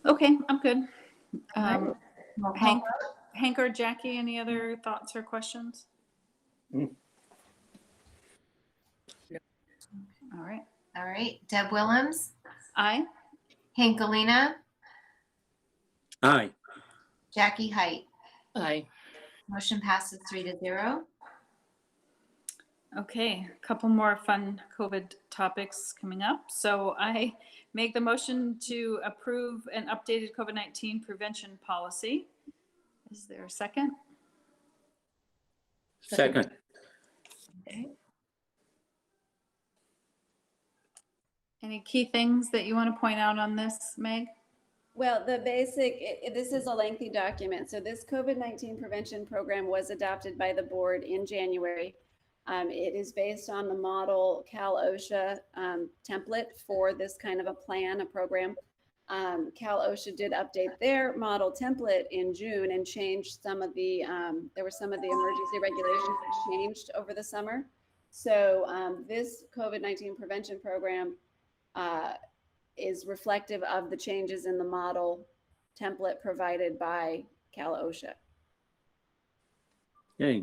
Okay, I'm good. Hank or Jackie, any other thoughts or questions? All right. Deb Willems, Aye. Hank Galena, Aye. Jackie Height. Aye. Motion passes 3-0. Okay, a couple more fun COVID topics coming up. So I make the motion to approve an updated COVID-19 prevention policy. Is there a second? Second. Okay. Any key things that you want to point out on this, Meg? Well, the basic, this is a lengthy document. So this COVID-19 prevention program was adopted by the board in January. It is based on the model Cal OSHA template for this kind of a plan, a program. Cal OSHA did update their model template in June and changed some of the, there were some of the emergency regulations that changed over the summer. So this COVID-19 prevention program is reflective of the changes in the model template provided by Cal OSHA. Okay.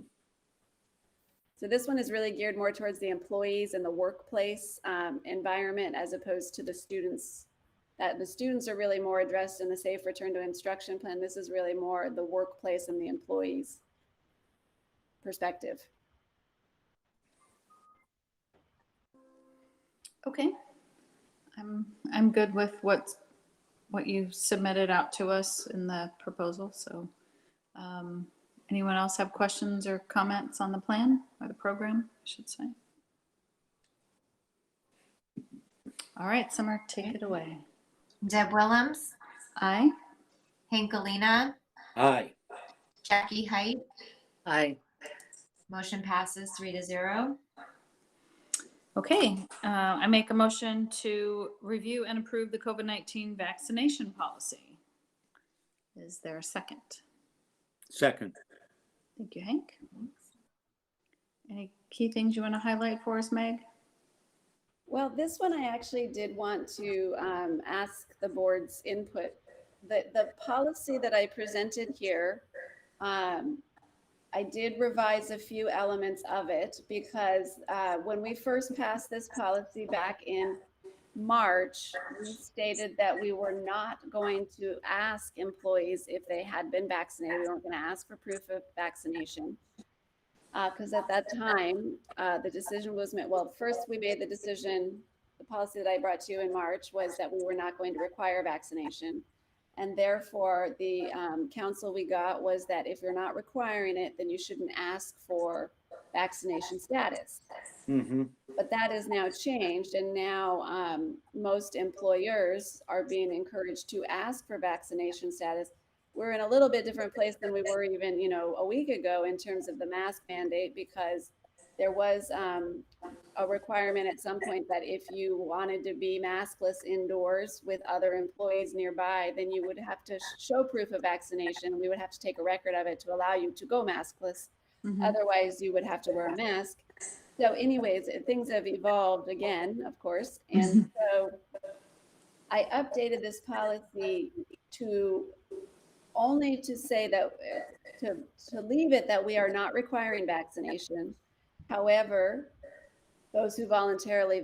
So this one is really geared more towards the employees and the workplace environment as opposed to the students. That the students are really more addressed in the safe return to instruction plan. This is really more the workplace and the employees perspective. Okay. I'm good with what you submitted out to us in the proposal. So anyone else have questions or comments on the plan or the program, I should say? All right, Summer, take it away. Deb Willems, Aye. Hank Galena, Aye. Jackie Height. Aye. Motion passes 3-0. Okay, I make a motion to review and approve the COVID-19 vaccination policy. Is there a second? Second. Thank you, Hank. Any key things you want to highlight for us, Meg? Well, this one I actually did want to ask the board's input. The policy that I presented here, I did revise a few elements of it because when we first passed this policy back in March, we stated that we were not going to ask employees if they had been vaccinated. We weren't going to ask for proof of vaccination. Because at that time, the decision was made. Well, first we made the decision, the policy that I brought to you in March was that we were not going to require vaccination. And therefore, the counsel we got was that if you're not requiring it, then you shouldn't ask for vaccination status. Mm-hmm. But that has now changed. And now most employers are being encouraged to ask for vaccination status. We're in a little bit different place than we were even, a week ago in terms of the mask mandate, because there was a requirement at some point that if you wanted to be maskless indoors with other employees nearby, then you would have to show proof of vaccination. We would have to take a record of it to allow you to go maskless. Mm-hmm. Otherwise, you would have to wear a mask. So anyways, things have evolved again, of course. And so I updated this policy to only to say that to leave it that we are not requiring vaccination. However, those who voluntarily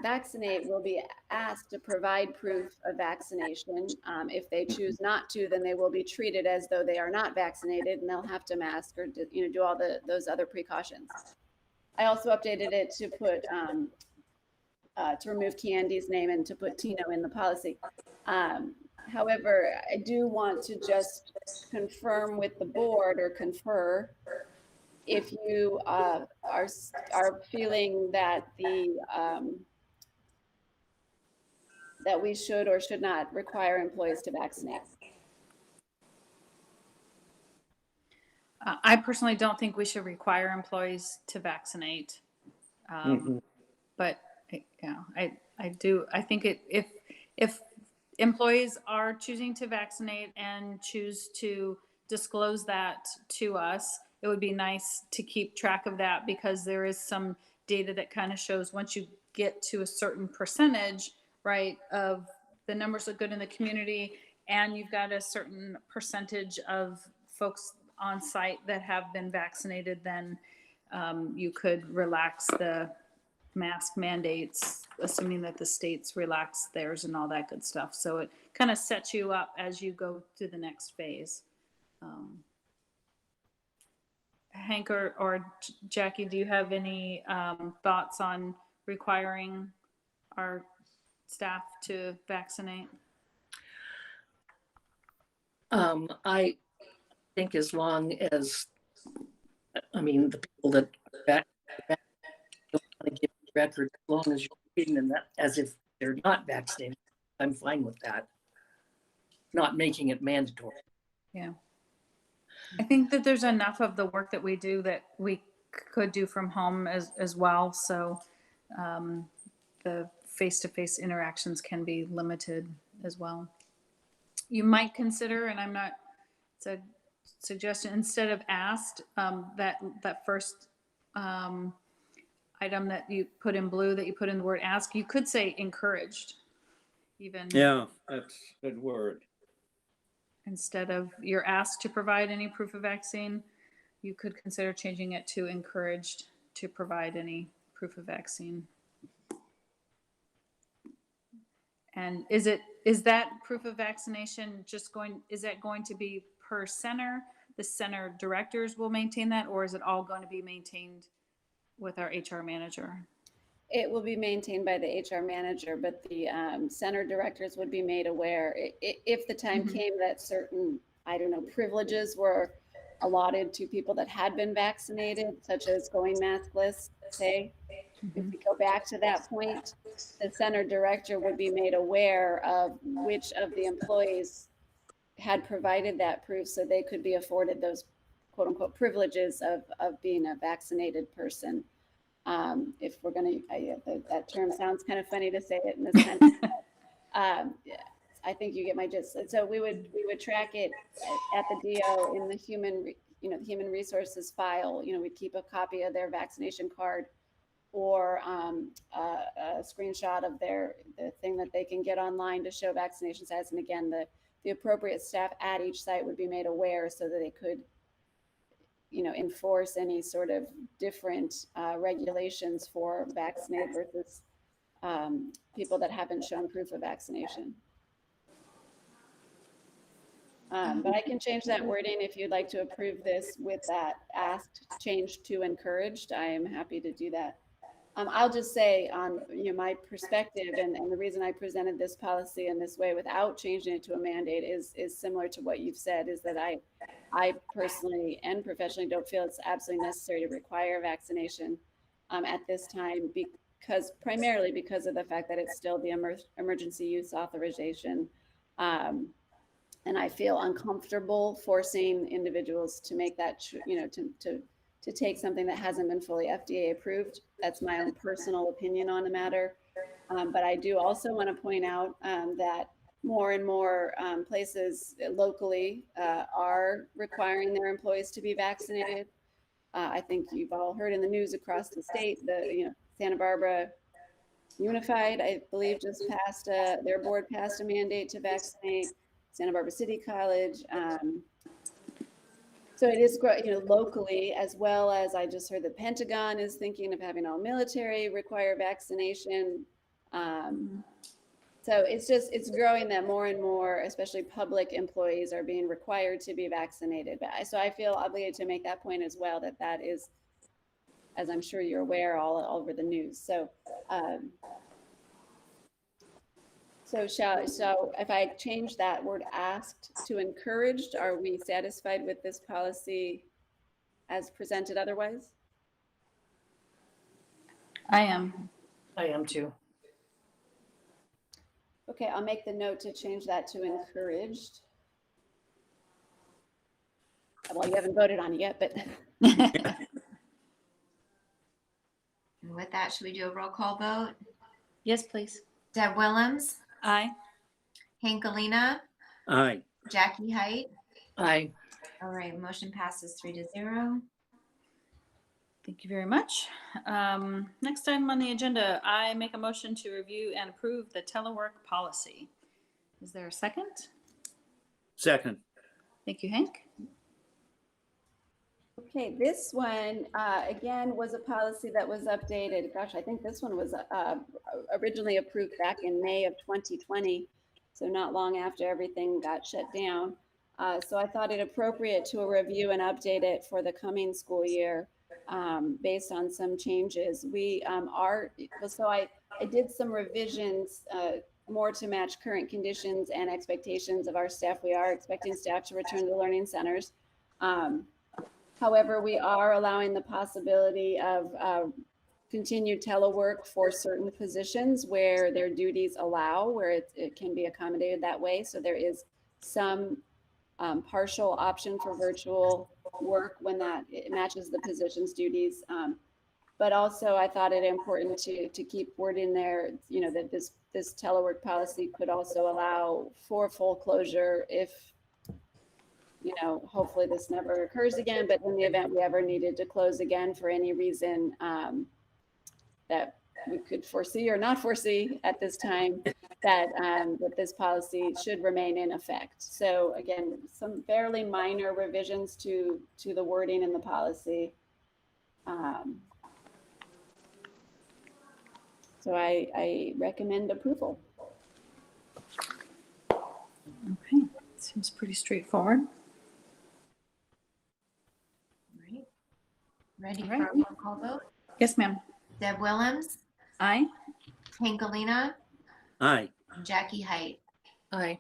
vaccinate will be asked to provide proof of vaccination. If they choose not to, then they will be treated as though they are not vaccinated, and they'll have to mask or do all those other precautions. I also updated it to put to remove Candy's name and to put Tino in the policy. However, I do want to just confirm with the board or confer if you are feeling that that we should or should not require employees to vaccinate. I personally don't think we should require employees to vaccinate. But I do. I think if employees are choosing to vaccinate and choose to disclose that to us, it would be nice to keep track of that, because there is some data that kind of shows once you get to a certain percentage, right, of the numbers look good in the community, and you've got a certain percentage of folks on site that have been vaccinated, then you could relax the mask mandates, assuming that the states relax theirs and all that good stuff. So it kind of sets you up as you go to the next phase. Hank or Jackie, do you have any thoughts on requiring our staff to vaccinate? I think as long as, the people that don't want to give record, as long as you're treating them as if they're not vaccinated, I'm fine with that. not making it mandatory. Yeah. I think that there's enough of the work that we do that we could do from home as well. So the face-to-face interactions can be limited as well. You might consider, and I'm not, it's a suggestion, instead of asked, that first item that you put in blue, that you put in the word ask, you could say encouraged, even Yeah, that's a good word. instead of you're asked to provide any proof of vaccine, you could consider changing it to encouraged to provide any proof of vaccine. And is that proof of vaccination is that going to be per center? The center directors will maintain that, or is it all going to be maintained with our HR manager? It will be maintained by the HR manager, but the center directors would be made aware if the time Mhm. came that certain, I don't know, privileges were allotted to people that had been vaccinated, such as going maskless, say. If we go back to that point, the center director would be made aware of which of the employees had provided that proof so they could be afforded those quote unquote privileges of being a vaccinated person. If we're going to, that term sounds kind of funny to say it in this kind of, yeah, I think you get my gist. And so we would track it at the DO in the human resources file. We'd keep a copy of their vaccination card or a screenshot of the thing that they can get online to show vaccination status. And again, the appropriate staff at each site would be made aware so that they could enforce any sort of different regulations for vaccinated versus people that haven't shown proof of vaccination. But I can change that wording if you'd like to approve this with that asked changed to encouraged. I am happy to do that. I'll just say on my perspective and the reason I presented this policy in this way without changing it to a mandate is similar to what you've said, is that I personally and professionally don't feel it's absolutely necessary to require vaccination at this time, primarily because of the fact that it's still the emergency use authorization. And I feel uncomfortable forcing individuals to make that, to take something that hasn't been fully FDA approved. That's my own personal opinion on the matter. But I do also want to point out that more and more places locally are requiring their employees to be vaccinated. I think you've all heard in the news across the state, Santa Barbara Unified, I believe, just passed their board passed a mandate to vaccinate. Santa Barbara City College. So it is, locally, as well as I just heard the Pentagon is thinking of having all military require vaccination. So it's growing that more and more, especially public employees, are being required to be vaccinated. So I feel obligated to make that point as well, that is, as I'm sure you're aware, all over the news. So so if I change that word asked to encouraged, are we satisfied with this policy as presented otherwise? I am. I am too. Okay, I'll make the note to change that to encouraged. Well, you haven't voted on it yet, but. And with that, should we do a roll call vote? Yes, please. Deb Willems, Aye. Hank Alina, Aye. Jackie Height. I All right, motion passes 3-0. Thank you very much. Next item on the agenda, I make a motion to review and approve the telework policy. Is there a second? Second. Thank you, Hank. Okay, this one, again, was a policy that was updated. Gosh, I think this one was originally approved back in May of 2020, so not long after everything got shut down. So I thought it appropriate to review and update it for the coming school year based on some changes. I did some revisions more to match current conditions and expectations of our staff. We are expecting staff to return to the learning centers. However, we are allowing the possibility of continued telework for certain positions where their duties allow, where it can be accommodated that way. So there is some partial option for virtual work when that it matches the position's duties. But also I thought it important to keep word in there, you know, that this telework policy could also allow for full closure if, you know, hopefully this never occurs again, but in the event we ever needed to close again for any reason that we could foresee or not foresee at this time, that that this policy should remain in effect. So again, some fairly minor revisions to the wording in the policy. So I recommend approval. Okay, seems pretty straightforward. Right. Ready All for right. a roll call vote? Yes, ma'am. Deb Willems, Aye. Tankalina, Aye. Jackie Height. Aye.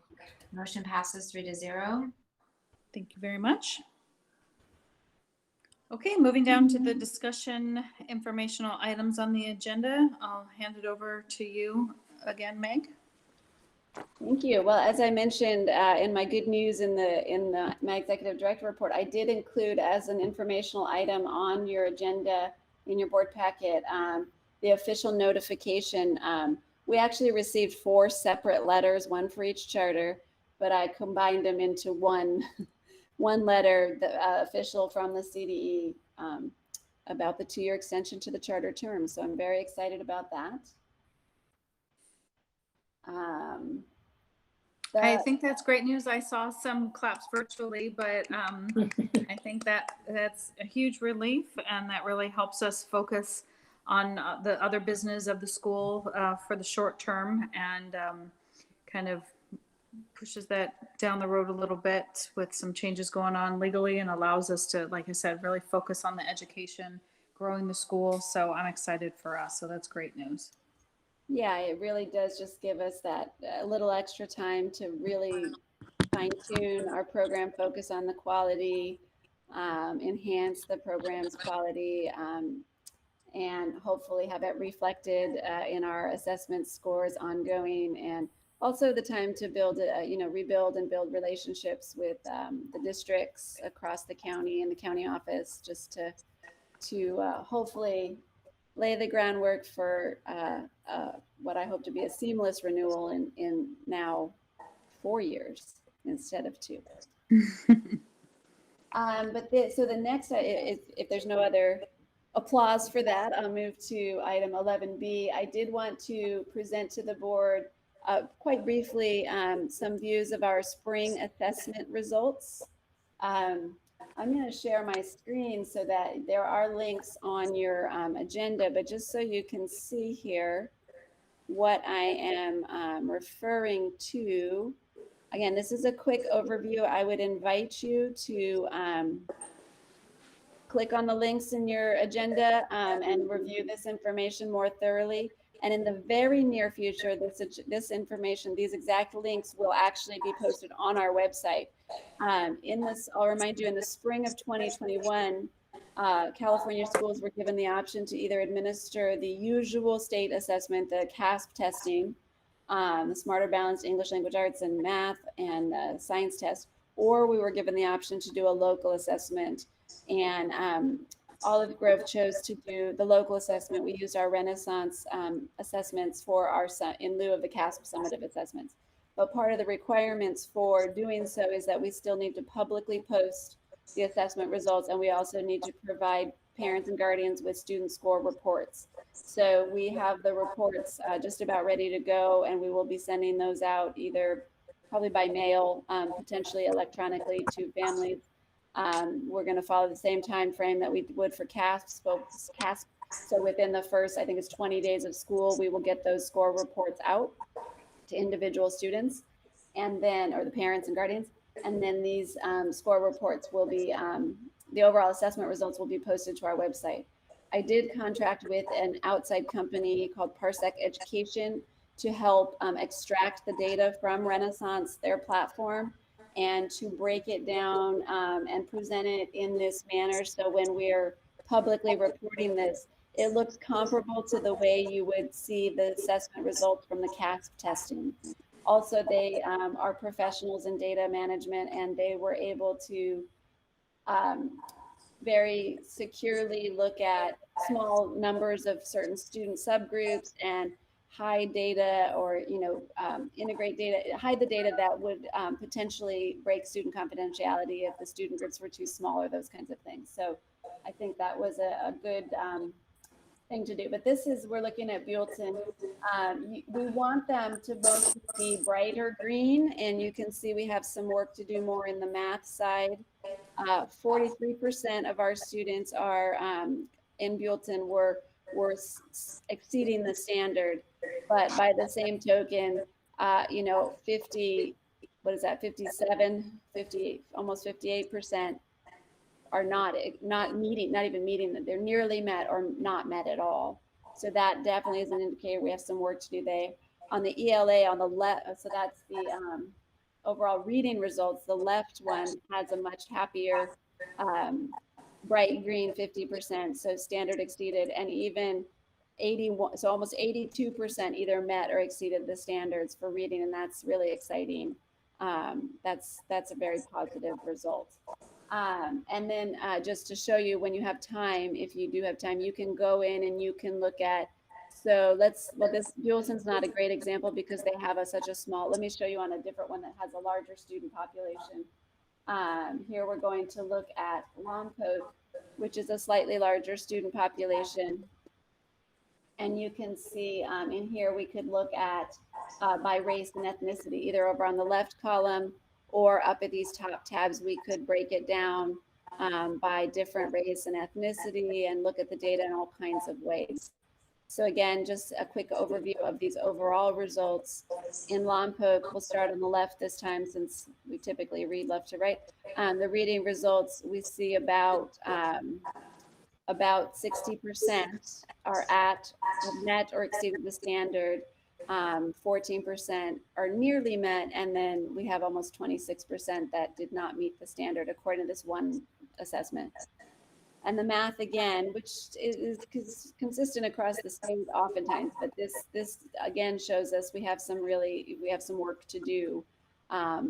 Motion passes 3-0. Thank you very much. Okay, moving down to the discussion informational items on the agenda. I'll hand it over to you again, Meg. Thank you. Well, as I mentioned in my good news in my executive director report, I did include as an informational item on your agenda in your board packet the official notification. We actually received 4 separate letters, one for each charter, but I combined them into one letter, the official from the CDE about the 2-year extension to the charter term. So I'm very excited about that. I think that's great news. I saw some claps virtually, but I think that's a huge relief, and that really helps us focus on the other business of the school for the short term, and kind of pushes that down the road a little bit with some changes going on legally, and allows us to, like I said, really focus on the education, growing the school. So I'm excited for us. So that's great news. Yeah, it really does just give us that a little extra time to really fine tune our program, focus on the quality, enhance the program's quality, and hopefully have it reflected in our assessment scores ongoing, and also the time to build, rebuild and build relationships with the districts across the county and the county office, just to hopefully lay the groundwork for what I hope to be a seamless renewal in now 4 years instead of 2. So the next, if there's no other applause for that, I'll move to item 11B. I did want to present to the board quite briefly some views of our spring assessment results. I'm going to share my screen so that there are links on your agenda, but just so you can see here what I am referring to. Again, this is a quick overview. I would invite you to click on the links in your agenda and review this information more thoroughly. And in the very near future, this information, these exact links will actually be posted on our website. I'll remind you, in the spring of 2021, California schools were given the option to either administer the usual state assessment, the CASP testing, the Smarter Balanced English Language Arts and Math and Science test, or we were given the option to do a local assessment. And Olive Grove chose to do the local assessment. We used our Renaissance assessments for in lieu of the CASP summative assessments. But part of the requirements for doing so is that we still need to publicly post the assessment results, and we also need to provide parents and guardians with student score reports. So we have the reports just about ready to go, and we will be sending those out either probably by mail, potentially electronically to families. We're going to follow the same time frame that we would for CASP. So within the first, I think it's 20 days of school, we will get those score reports out to individual students, and then, or the parents and guardians, and then these score reports will be, the overall assessment results will be posted to our website. I did contract with an outside company called Parsec Education to help extract the data from Renaissance, their platform, and to break it down and present it in this manner. So when we're publicly reporting this, it looks comparable to the way you would see the assessment results from the CASP testing. Also, they are professionals in data management, and they were able to very securely look at small numbers of certain student subgroups and hide data, or integrate data, hide the data that would potentially break student confidentiality if the student groups were too small, or those kinds of things. So I think that was a good thing to do. But we're looking at Buellton. We want them to both be brighter green, and you can see we have some work to do more in the math side. 43% of our students are in Buellton were exceeding the standard, but by the same token, 50, what is that, 57, 50, almost 58% are not meeting, not even meeting that they're nearly met or not met at all. So that definitely is an indicator we have some work to do there. On the ELA on the left, so that's the overall reading results. The left one has a much happier bright green 50%, so standard exceeded, and even 81, so almost 82% either met or exceeded the standards for reading, and that's really exciting. That's a very positive result. And then just to show you, when you have time, if you do have time, you can go in and you can look at, this Buellton's not a great example because they have such a small, let me show you on a different one that has a larger student population. Here we're going to look at Lompoc, which is a slightly larger student population. And you can see in here, we could look at by race and ethnicity, either over on the left column or up at these top tabs. We could break it down by different race and ethnicity and look at the data in all kinds of ways. So again, just a quick overview of these overall results. In Lompoc, we'll start on the left this time since we typically read left to right. The reading results, we see about 60% are have met or exceeded the standard. 14% are nearly met, and then we have almost 26% that did not meet the standard according to this one assessment. And the math, again, which is consistent across the state oftentimes, but this again shows us we have some work to do,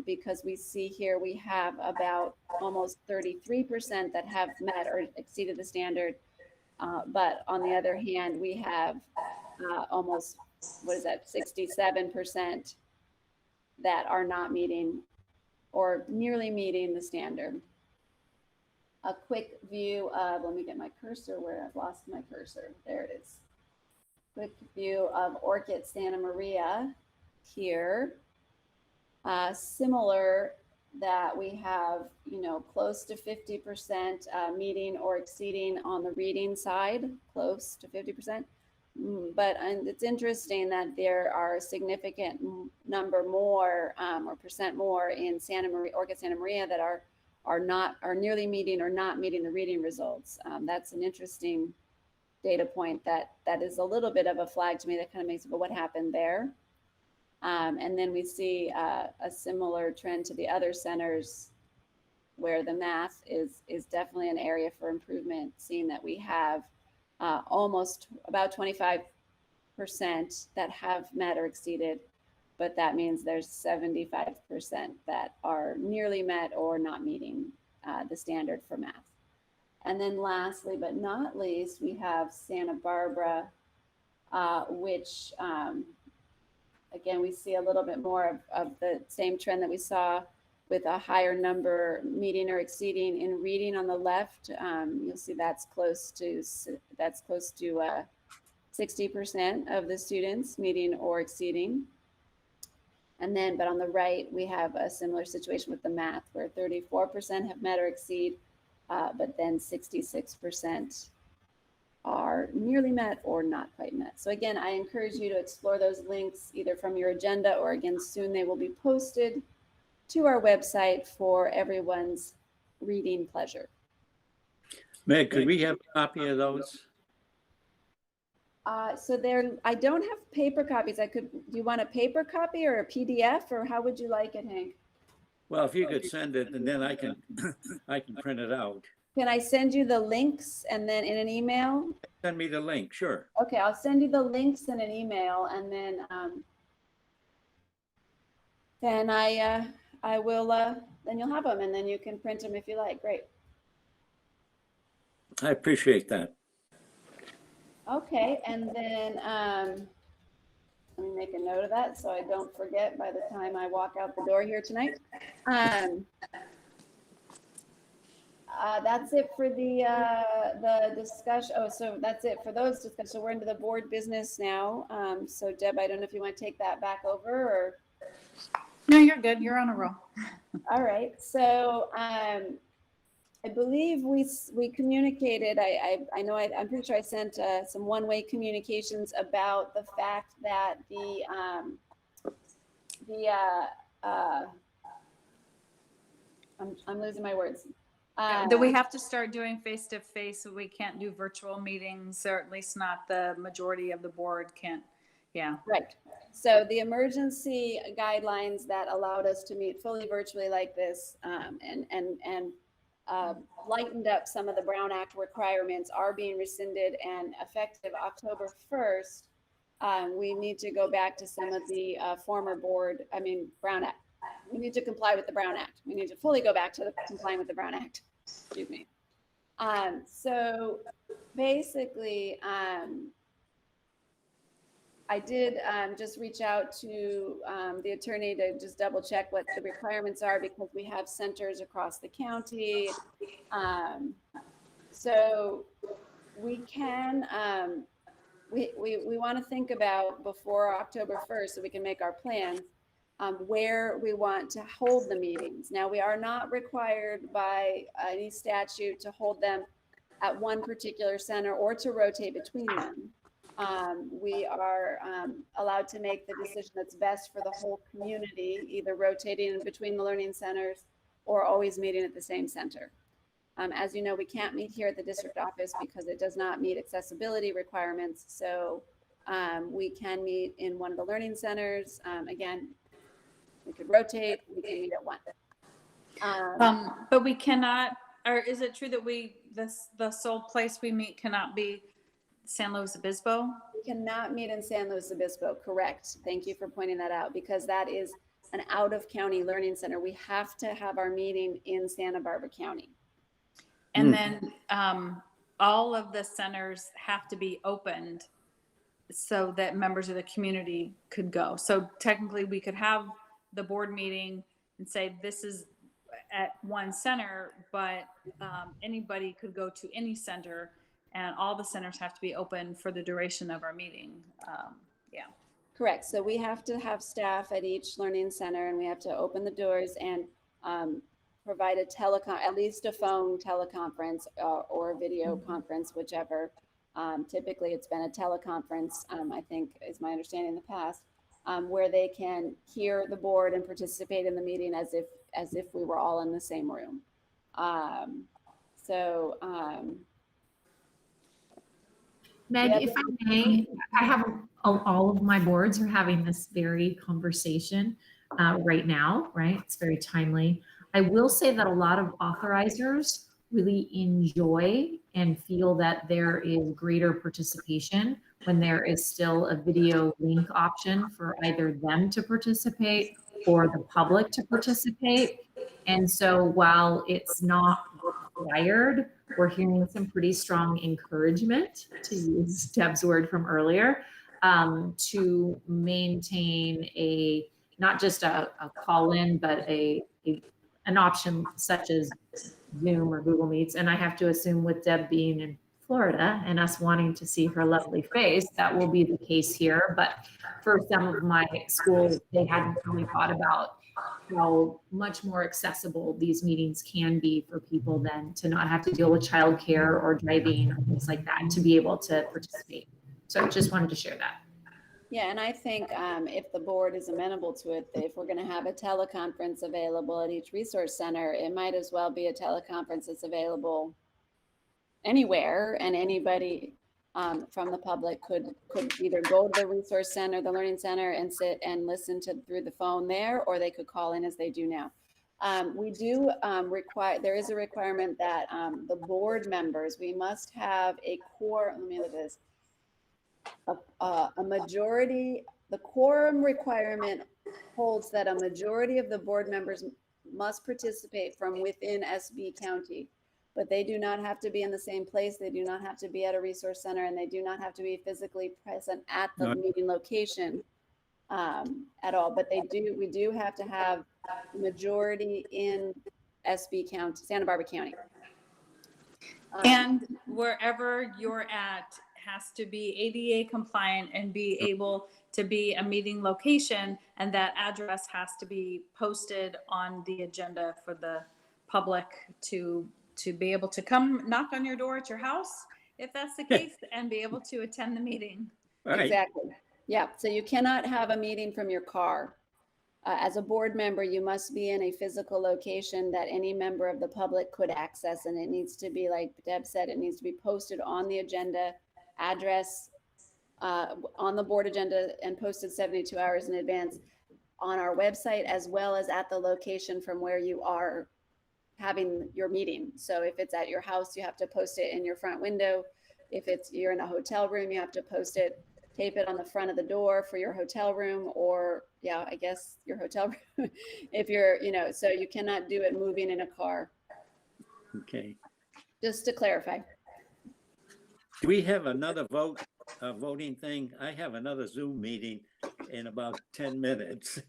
because we see here we have about almost 33% that have met or exceeded the standard, but on the other hand, we have almost 67% that are not meeting or nearly meeting the standard. A quick view of, let me get my cursor where I've lost my cursor. There it is. Quick view of Orchid Santa Maria here. Similar that we have, close to 50% meeting or exceeding on the reading side, close to 50%. But it's interesting that there are a significant number more or percent more in Orchid Santa Maria that are nearly meeting or not meeting the reading results. That's an interesting data point that is a little bit of a flag to me. That kind of makes it, but what happened there? And then we see a similar trend to the other centers where the math is definitely an area for improvement, seeing that we have almost about 25% that have met or exceeded, but that means there's 75% that are nearly met or not meeting the standard for math. And then lastly, but not least, we have Santa Barbara, which again, we see a little bit more of the same trend that we saw with a higher number meeting or exceeding in reading on the left. You'll see that's close to 60% of the students meeting or exceeding. And then, but on the right, we have a similar situation with the math where 34% have met or exceed, but then 66% are nearly met or not quite met. So again, I encourage you to explore those links either from your agenda or again, soon they will be posted to our website for everyone's reading pleasure. Meg, could we have a copy of those? So I don't have paper copies. Do you want a paper copy or a PDF, or how would you like it, Hank? Well, if you could send it, and then I can print it out. Can I send you the links and then in an email? Send me the link, sure. Okay, I'll send you the links in an email, and then then I will, then you'll have them and then you can print them if you like. Great. I appreciate that. Okay, and then let me make a note of that so I don't forget by the time I walk out the door here tonight. That's it for the discussion. Oh, so that's it for those discussions. So we're into the board business now. So Deb, I don't know if you want to take that back over or. No, you're good. You're on a roll. All right. So I believe we communicated. I know I'm pretty sure I sent some one-way communications about the fact that I'm losing my words. That we have to start doing face-to-face, so we can't do virtual meetings, or at least not the majority of the board can't. Yeah. Right. So the emergency guidelines that allowed us to meet fully virtually like this, and lightened up some of the Brown Act requirements are being rescinded, and effective October 1st, we need to go back to some of the former Brown Act. We need to comply with the Brown Act. We need to fully go back to complying with the Brown Act. Excuse me. So basically, I did just reach out to the attorney to just double check what the requirements are, because we have centers across the county. So we can, we want to think about before October 1st, so we can make our plans, where we want to hold the meetings. Now, we are not required by any statute to hold them at one particular center or to rotate between them. We are allowed to make the decision that's best for the whole community, either rotating between the learning centers or always meeting at the same center. As you know, we can't meet here at the district office because it does not meet accessibility requirements. So we can meet in one of the learning centers. Again, we could rotate, we can meet at one. But we cannot, or is it true that the sole place we meet cannot be San Luis Obispo? We cannot meet in San Luis Obispo, correct. Thank you for pointing that out, because that is an out-of-county learning center. We have to have our meeting in Santa Barbara County. And then all of the centers have to be opened so that members of the community could go. So technically we could have the board meeting and say this is at one center, but anybody could go to any center, and all the centers have to be open for the duration of our meeting. Yeah. Correct. So we have to have staff at each learning center, and we have to open the doors and provide at least a phone teleconference or a video conference, whichever. Typically it's been a teleconference, I think is my understanding in the past, where they can hear the board and participate in the meeting as if we were all in the same room. Meg, if I may, I have all of my boards are having this very conversation right now, right? It's very timely. I will say that a lot of authorizers really enjoy and feel that there is greater participation when there is still a video link option for either them to participate or the public to participate. And so while it's not required, we're hearing some pretty strong encouragement, to use Deb's word from earlier, to maintain not just a call-in, but an option such as Zoom or Google Meets. And I have to assume with Deb being in Florida and us wanting to see her lovely face, that will be the case here. But for some of my schools, they hadn't really thought about how much more accessible these meetings can be for people than to not have to deal with childcare or driving or things like that to be able to participate. So I just wanted to share that. Yeah, and I think if the board is amenable to it, if we're going to have a teleconference available at each resource center, it might as well be a teleconference that's available anywhere, and anybody from the public could either go to the resource center, the learning center, and sit and listen to through the phone there, or they could call in as they do now. We do there is a requirement that the board members, we must have a core, let me look at this, a majority, the quorum requirement holds that a majority of the board members must participate from within SB County, but they do not have to be in the same place. They do not have to be at a resource center, and they do not have to be physically present at the Right. meeting location at all. But we do have to have a majority in SB County, Santa Barbara County. And wherever you're at has to be ADA compliant and be able to be a meeting location, and that address has to be posted on the agenda for the public to be able to come knock on your door at your house, if that's the case, and be able to attend the meeting. Right. Exactly. Yeah. So you cannot have a meeting from your car. As a board member, you must be in a physical location that any member of the public could access. And it needs to be, like Deb said, it needs to be posted on the agenda, address on the board agenda, and posted 72 hours in advance on our website, as well as at the location from where you are having your meeting. So if it's at your house, you have to post it in your front window. If you're in a hotel room, you have to post it, tape it on the front of the door for your hotel room, or I guess your hotel room. If you're, so you cannot do it moving in a car. Okay. Just to clarify. Do we have another voting thing? I have another Zoom meeting in about 10 minutes.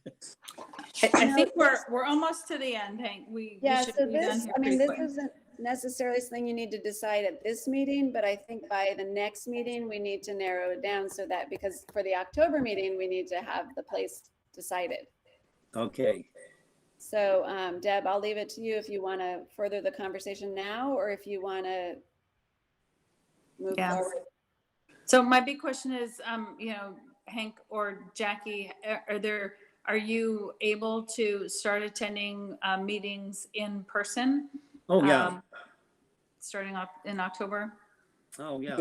I think we're almost to the end, Hank. We should So be done this, here I mean, pretty this quick. isn't necessarily something you need to decide at this meeting, but I think by the next meeting, we need to narrow it down so that, because for the October meeting, we need to have the place decided. Okay. So Deb, I'll leave it to you if you want to further the conversation now, or if you want to move forward. So my big question is, Hank or Jackie, are you able to start attending meetings in person? Oh, yeah. Starting up in October? Oh, yeah.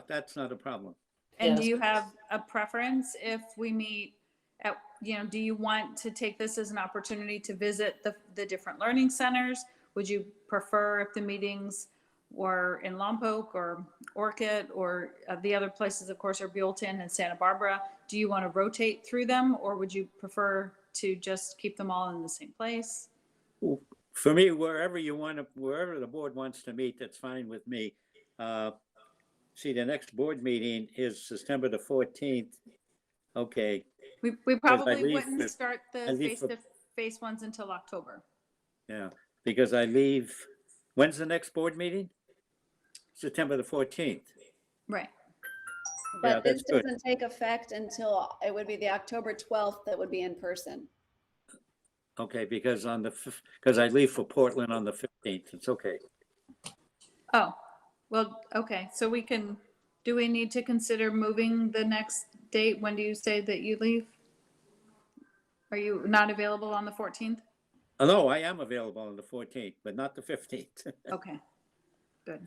That's not a problem. And do Yes. you have a preference if we meet at, do you want to take this as an opportunity to visit the different learning centers? Would you prefer if the meetings were in Lompoc or Orchid, or the other places, of course, are Buellton and Santa Barbara? Do you want to rotate through them, or would you prefer to just keep them all in the same place? For me, wherever the board wants to meet, that's fine with me. See, the next board meeting is September the 14th. Okay. We probably leave wouldn't for- start I the leave for- face-to-face ones until October. Yeah, because I leave, when's the next board meeting? September the 14th. Right. But Yeah, this that's good. doesn't take effect until it would be the October 12th that would be in person. Okay, because because I leave for Portland on the 15th. It's okay. Oh, well, okay, so do we need to consider moving the next date? When do you say that you leave? Are you not available on the 14th? Oh, no, I am available on the 14th, but not the 15th. Okay, good.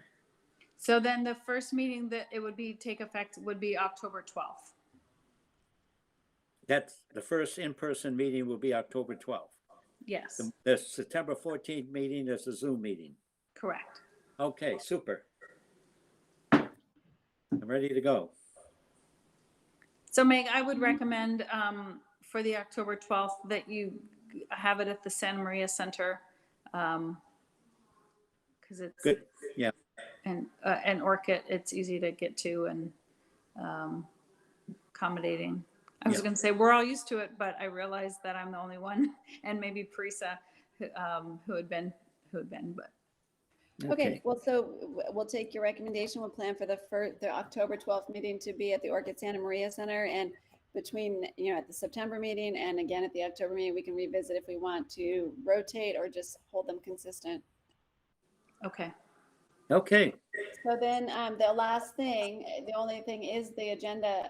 So then the first meeting that it would take effect would be October 12th. That's the first in-person meeting will be October 12th. Yes, The September 14th meeting is a Zoom meeting. correct. Okay, super. I'm ready to go. So Meg, I would recommend for the October 12th that you have it at the Santa Maria Center. Because it's Good, yeah. and Orchid, it's easy to get to and accommodating. I was Yeah. going to say we're all used to it, but I realized that I'm the only one, and maybe Parisa, who had been, but Okay, well, so we'll take your recommendation. We'll plan for the October 12th meeting to be at the Orchid Santa Maria Center, and between, at the September meeting and again at the October meeting, we can revisit if we want to rotate or just hold them consistent. okay. Okay, So then the last thing, the only thing is the agenda,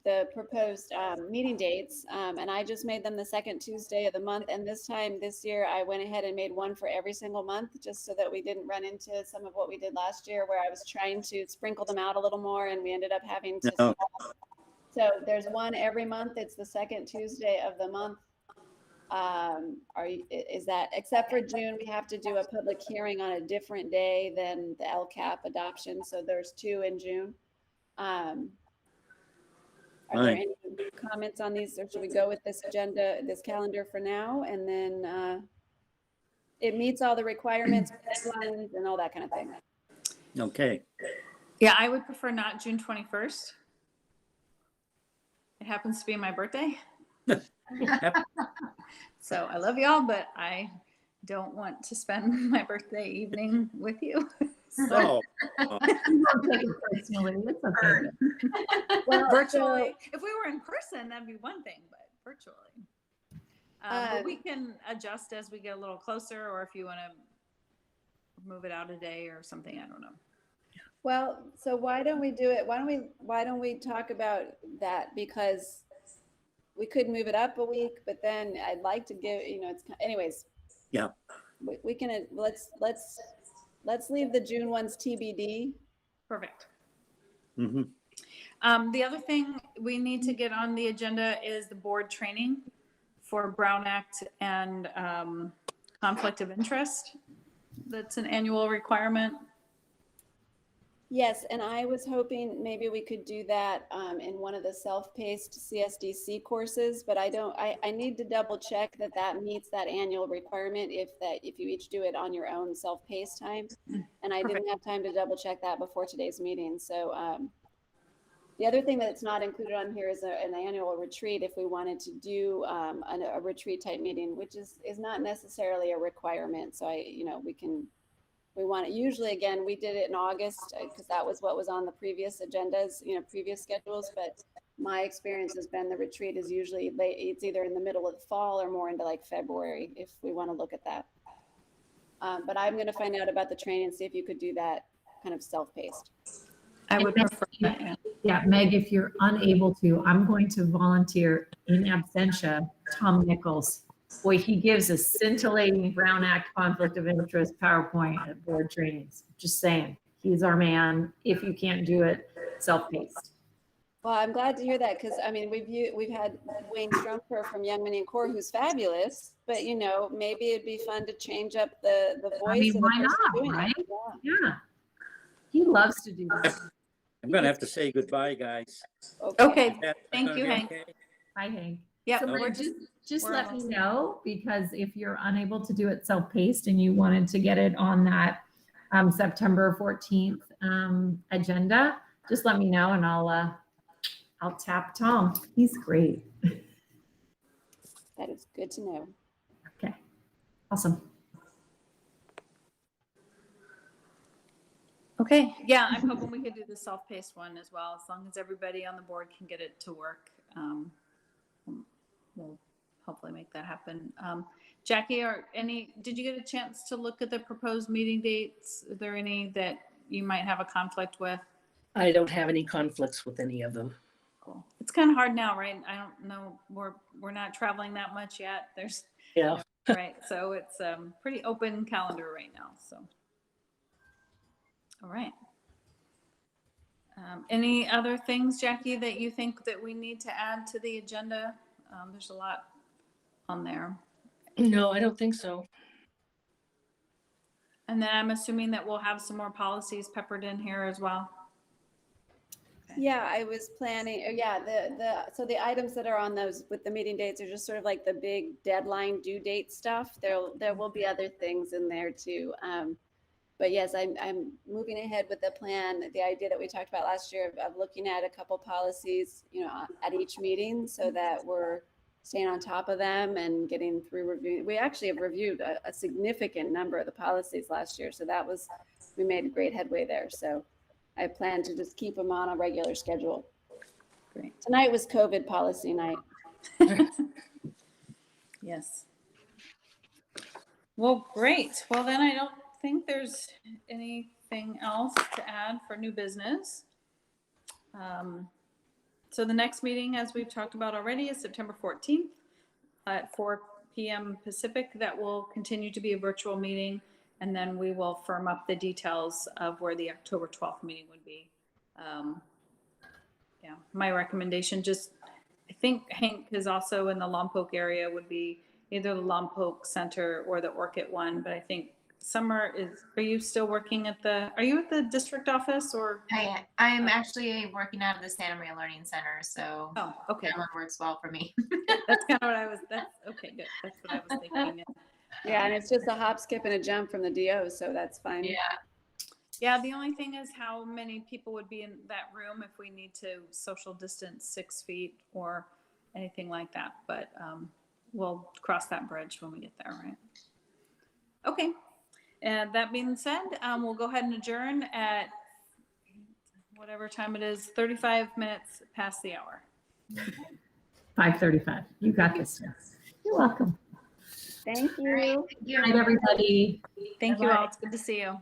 the proposed meeting dates. And I just made them the second Tuesday of the month. And this year, I went ahead and made one for every single month, just so that we didn't run into some of what we did last year, where I was trying to sprinkle them out a little more and we ended up having to. No. So there's one every month. It's the second Tuesday of the month. Is that, except for June, we have to do a public hearing on a different day than the LCAP adoption. So there's two in June. Are there Fine. any comments on these, or should we go with this agenda, this calendar for now? And then it meets all the requirements, deadlines, and all that kind of thing. Okay. Yeah, I would prefer not June 21st. It happens to be my birthday. So I love y'all, but I don't want to spend my birthday evening with you. So Oh, You won't take it personally. It's okay. Well, virtually, if we were in person, that'd be one thing, but virtually. But we Um, can adjust as we get a little closer, or if you want to move it out a day or something, I don't know. Well, so why don't we do it? Why don't we talk about that? Because we could move it up a week, but then I'd like to give, it's, anyways. Yeah. We can, let's leave the June ones TBD. Perfect. hmm The other thing we need to get on the agenda is the board training for Brown Act and conflict of interest. That's an annual requirement. Yes, and I was hoping maybe we could do that in one of the self-paced CSDC courses, but I need to double check that that meets that annual requirement if you each do it on your own self-paced time. And I didn't have time to double check that before today's meeting. So the other thing that's not included on here is an annual retreat if we wanted to do a retreat type meeting, which is not necessarily a requirement. So we want it. Usually, again, we did it in August because that was what was on the previous agendas, previous schedules. But my experience has been the retreat is usually late. It's either in the middle of the fall or more into like February if we want to look at that. But I'm going to find out about the training and see if you could do that kind of self-paced. I would prefer that. Yeah. Yeah, Meg, if you're unable to, I'm going to volunteer in absentia Tom Nichols. Boy, he gives a scintillating Brown Act conflict of interest PowerPoint at board trainings. Just saying, he's our man. If you can't do it, self-paced. Well, I'm glad to hear that because I mean we've had Wayne Strumper from Young Men in Core who's fabulous, but maybe it'd be fun to change up the voice. I mean, of the why person not, doing it. right? Yeah. Yeah. He loves to do that. I'm gonna have to say goodbye, guys. Okay. Is that Thank gonna you, be Hank. okay? Hi, Hank. Yeah, So we're just we're let me almost- know, because if you're unable to do it self-paced and you wanted to get it on that September 14th agenda, just let me know and I'll tap Tom. He's great. That is good to know. Okay, awesome. Okay, yeah, I'm hoping we could do the self-paced one as well, as long as everybody on the board can get it to work. We'll hopefully make that happen. Jackie, did you get a chance to look at the proposed meeting dates? Are there any that you might have a conflict with? I don't have any conflicts with any of them. Cool. It's kind of hard now, right? I don't know, we're not traveling that much yet. Yeah. Right, so it's pretty open calendar right now, so. All right. Any other things, Jackie, that you think that we need to add to the agenda? There's a lot on there. No, I don't think so. And then I'm assuming that we'll have some more policies peppered in here as well. Yeah, I was planning. So the items that are on those with the meeting dates are just sort of like the big deadline due date stuff. There will be other things in there too. But yes, I'm moving ahead with the plan. The idea that we talked about last year of looking at a couple policies, at each meeting, so that we're staying on top of them and getting through review. We actually have reviewed a significant number of the policies last year, so we made great headway there. So I plan to just keep them on a regular schedule. Great. Tonight was COVID policy night. Yes. Well, great. Well, then I don't think there's anything else to add for new business. So the next meeting, as we've talked about already, is September 14th at 4 p.m. Pacific. That will continue to be a virtual meeting, and then we will firm up the details of where the October 12th meeting would be. Yeah, my recommendation, I think Hank is also in the Lompoc area, would be either the Lompoc Center or the Orchid one, but I think Summer are you still working are you at the district office or? I'm actually working out of the Santa Maria Learning Center, so Oh, okay. that one works well for me. That's kind of what that's okay, good. That's what I was thinking. Yeah, and it's just a hop, skip, and a jump from the DO, so that's fine. Yeah. Yeah, the only thing is how many people would be in that room if we need to social distance 6 feet or anything like that. But we'll cross that bridge when we get there, right? Okay. And that being said, we'll go ahead and adjourn at whatever time it is, 35 minutes past the hour. 5:35. You got this. You're welcome. Thank you. All right, thank you. Good night, everybody. Thank you all. It's good to see you.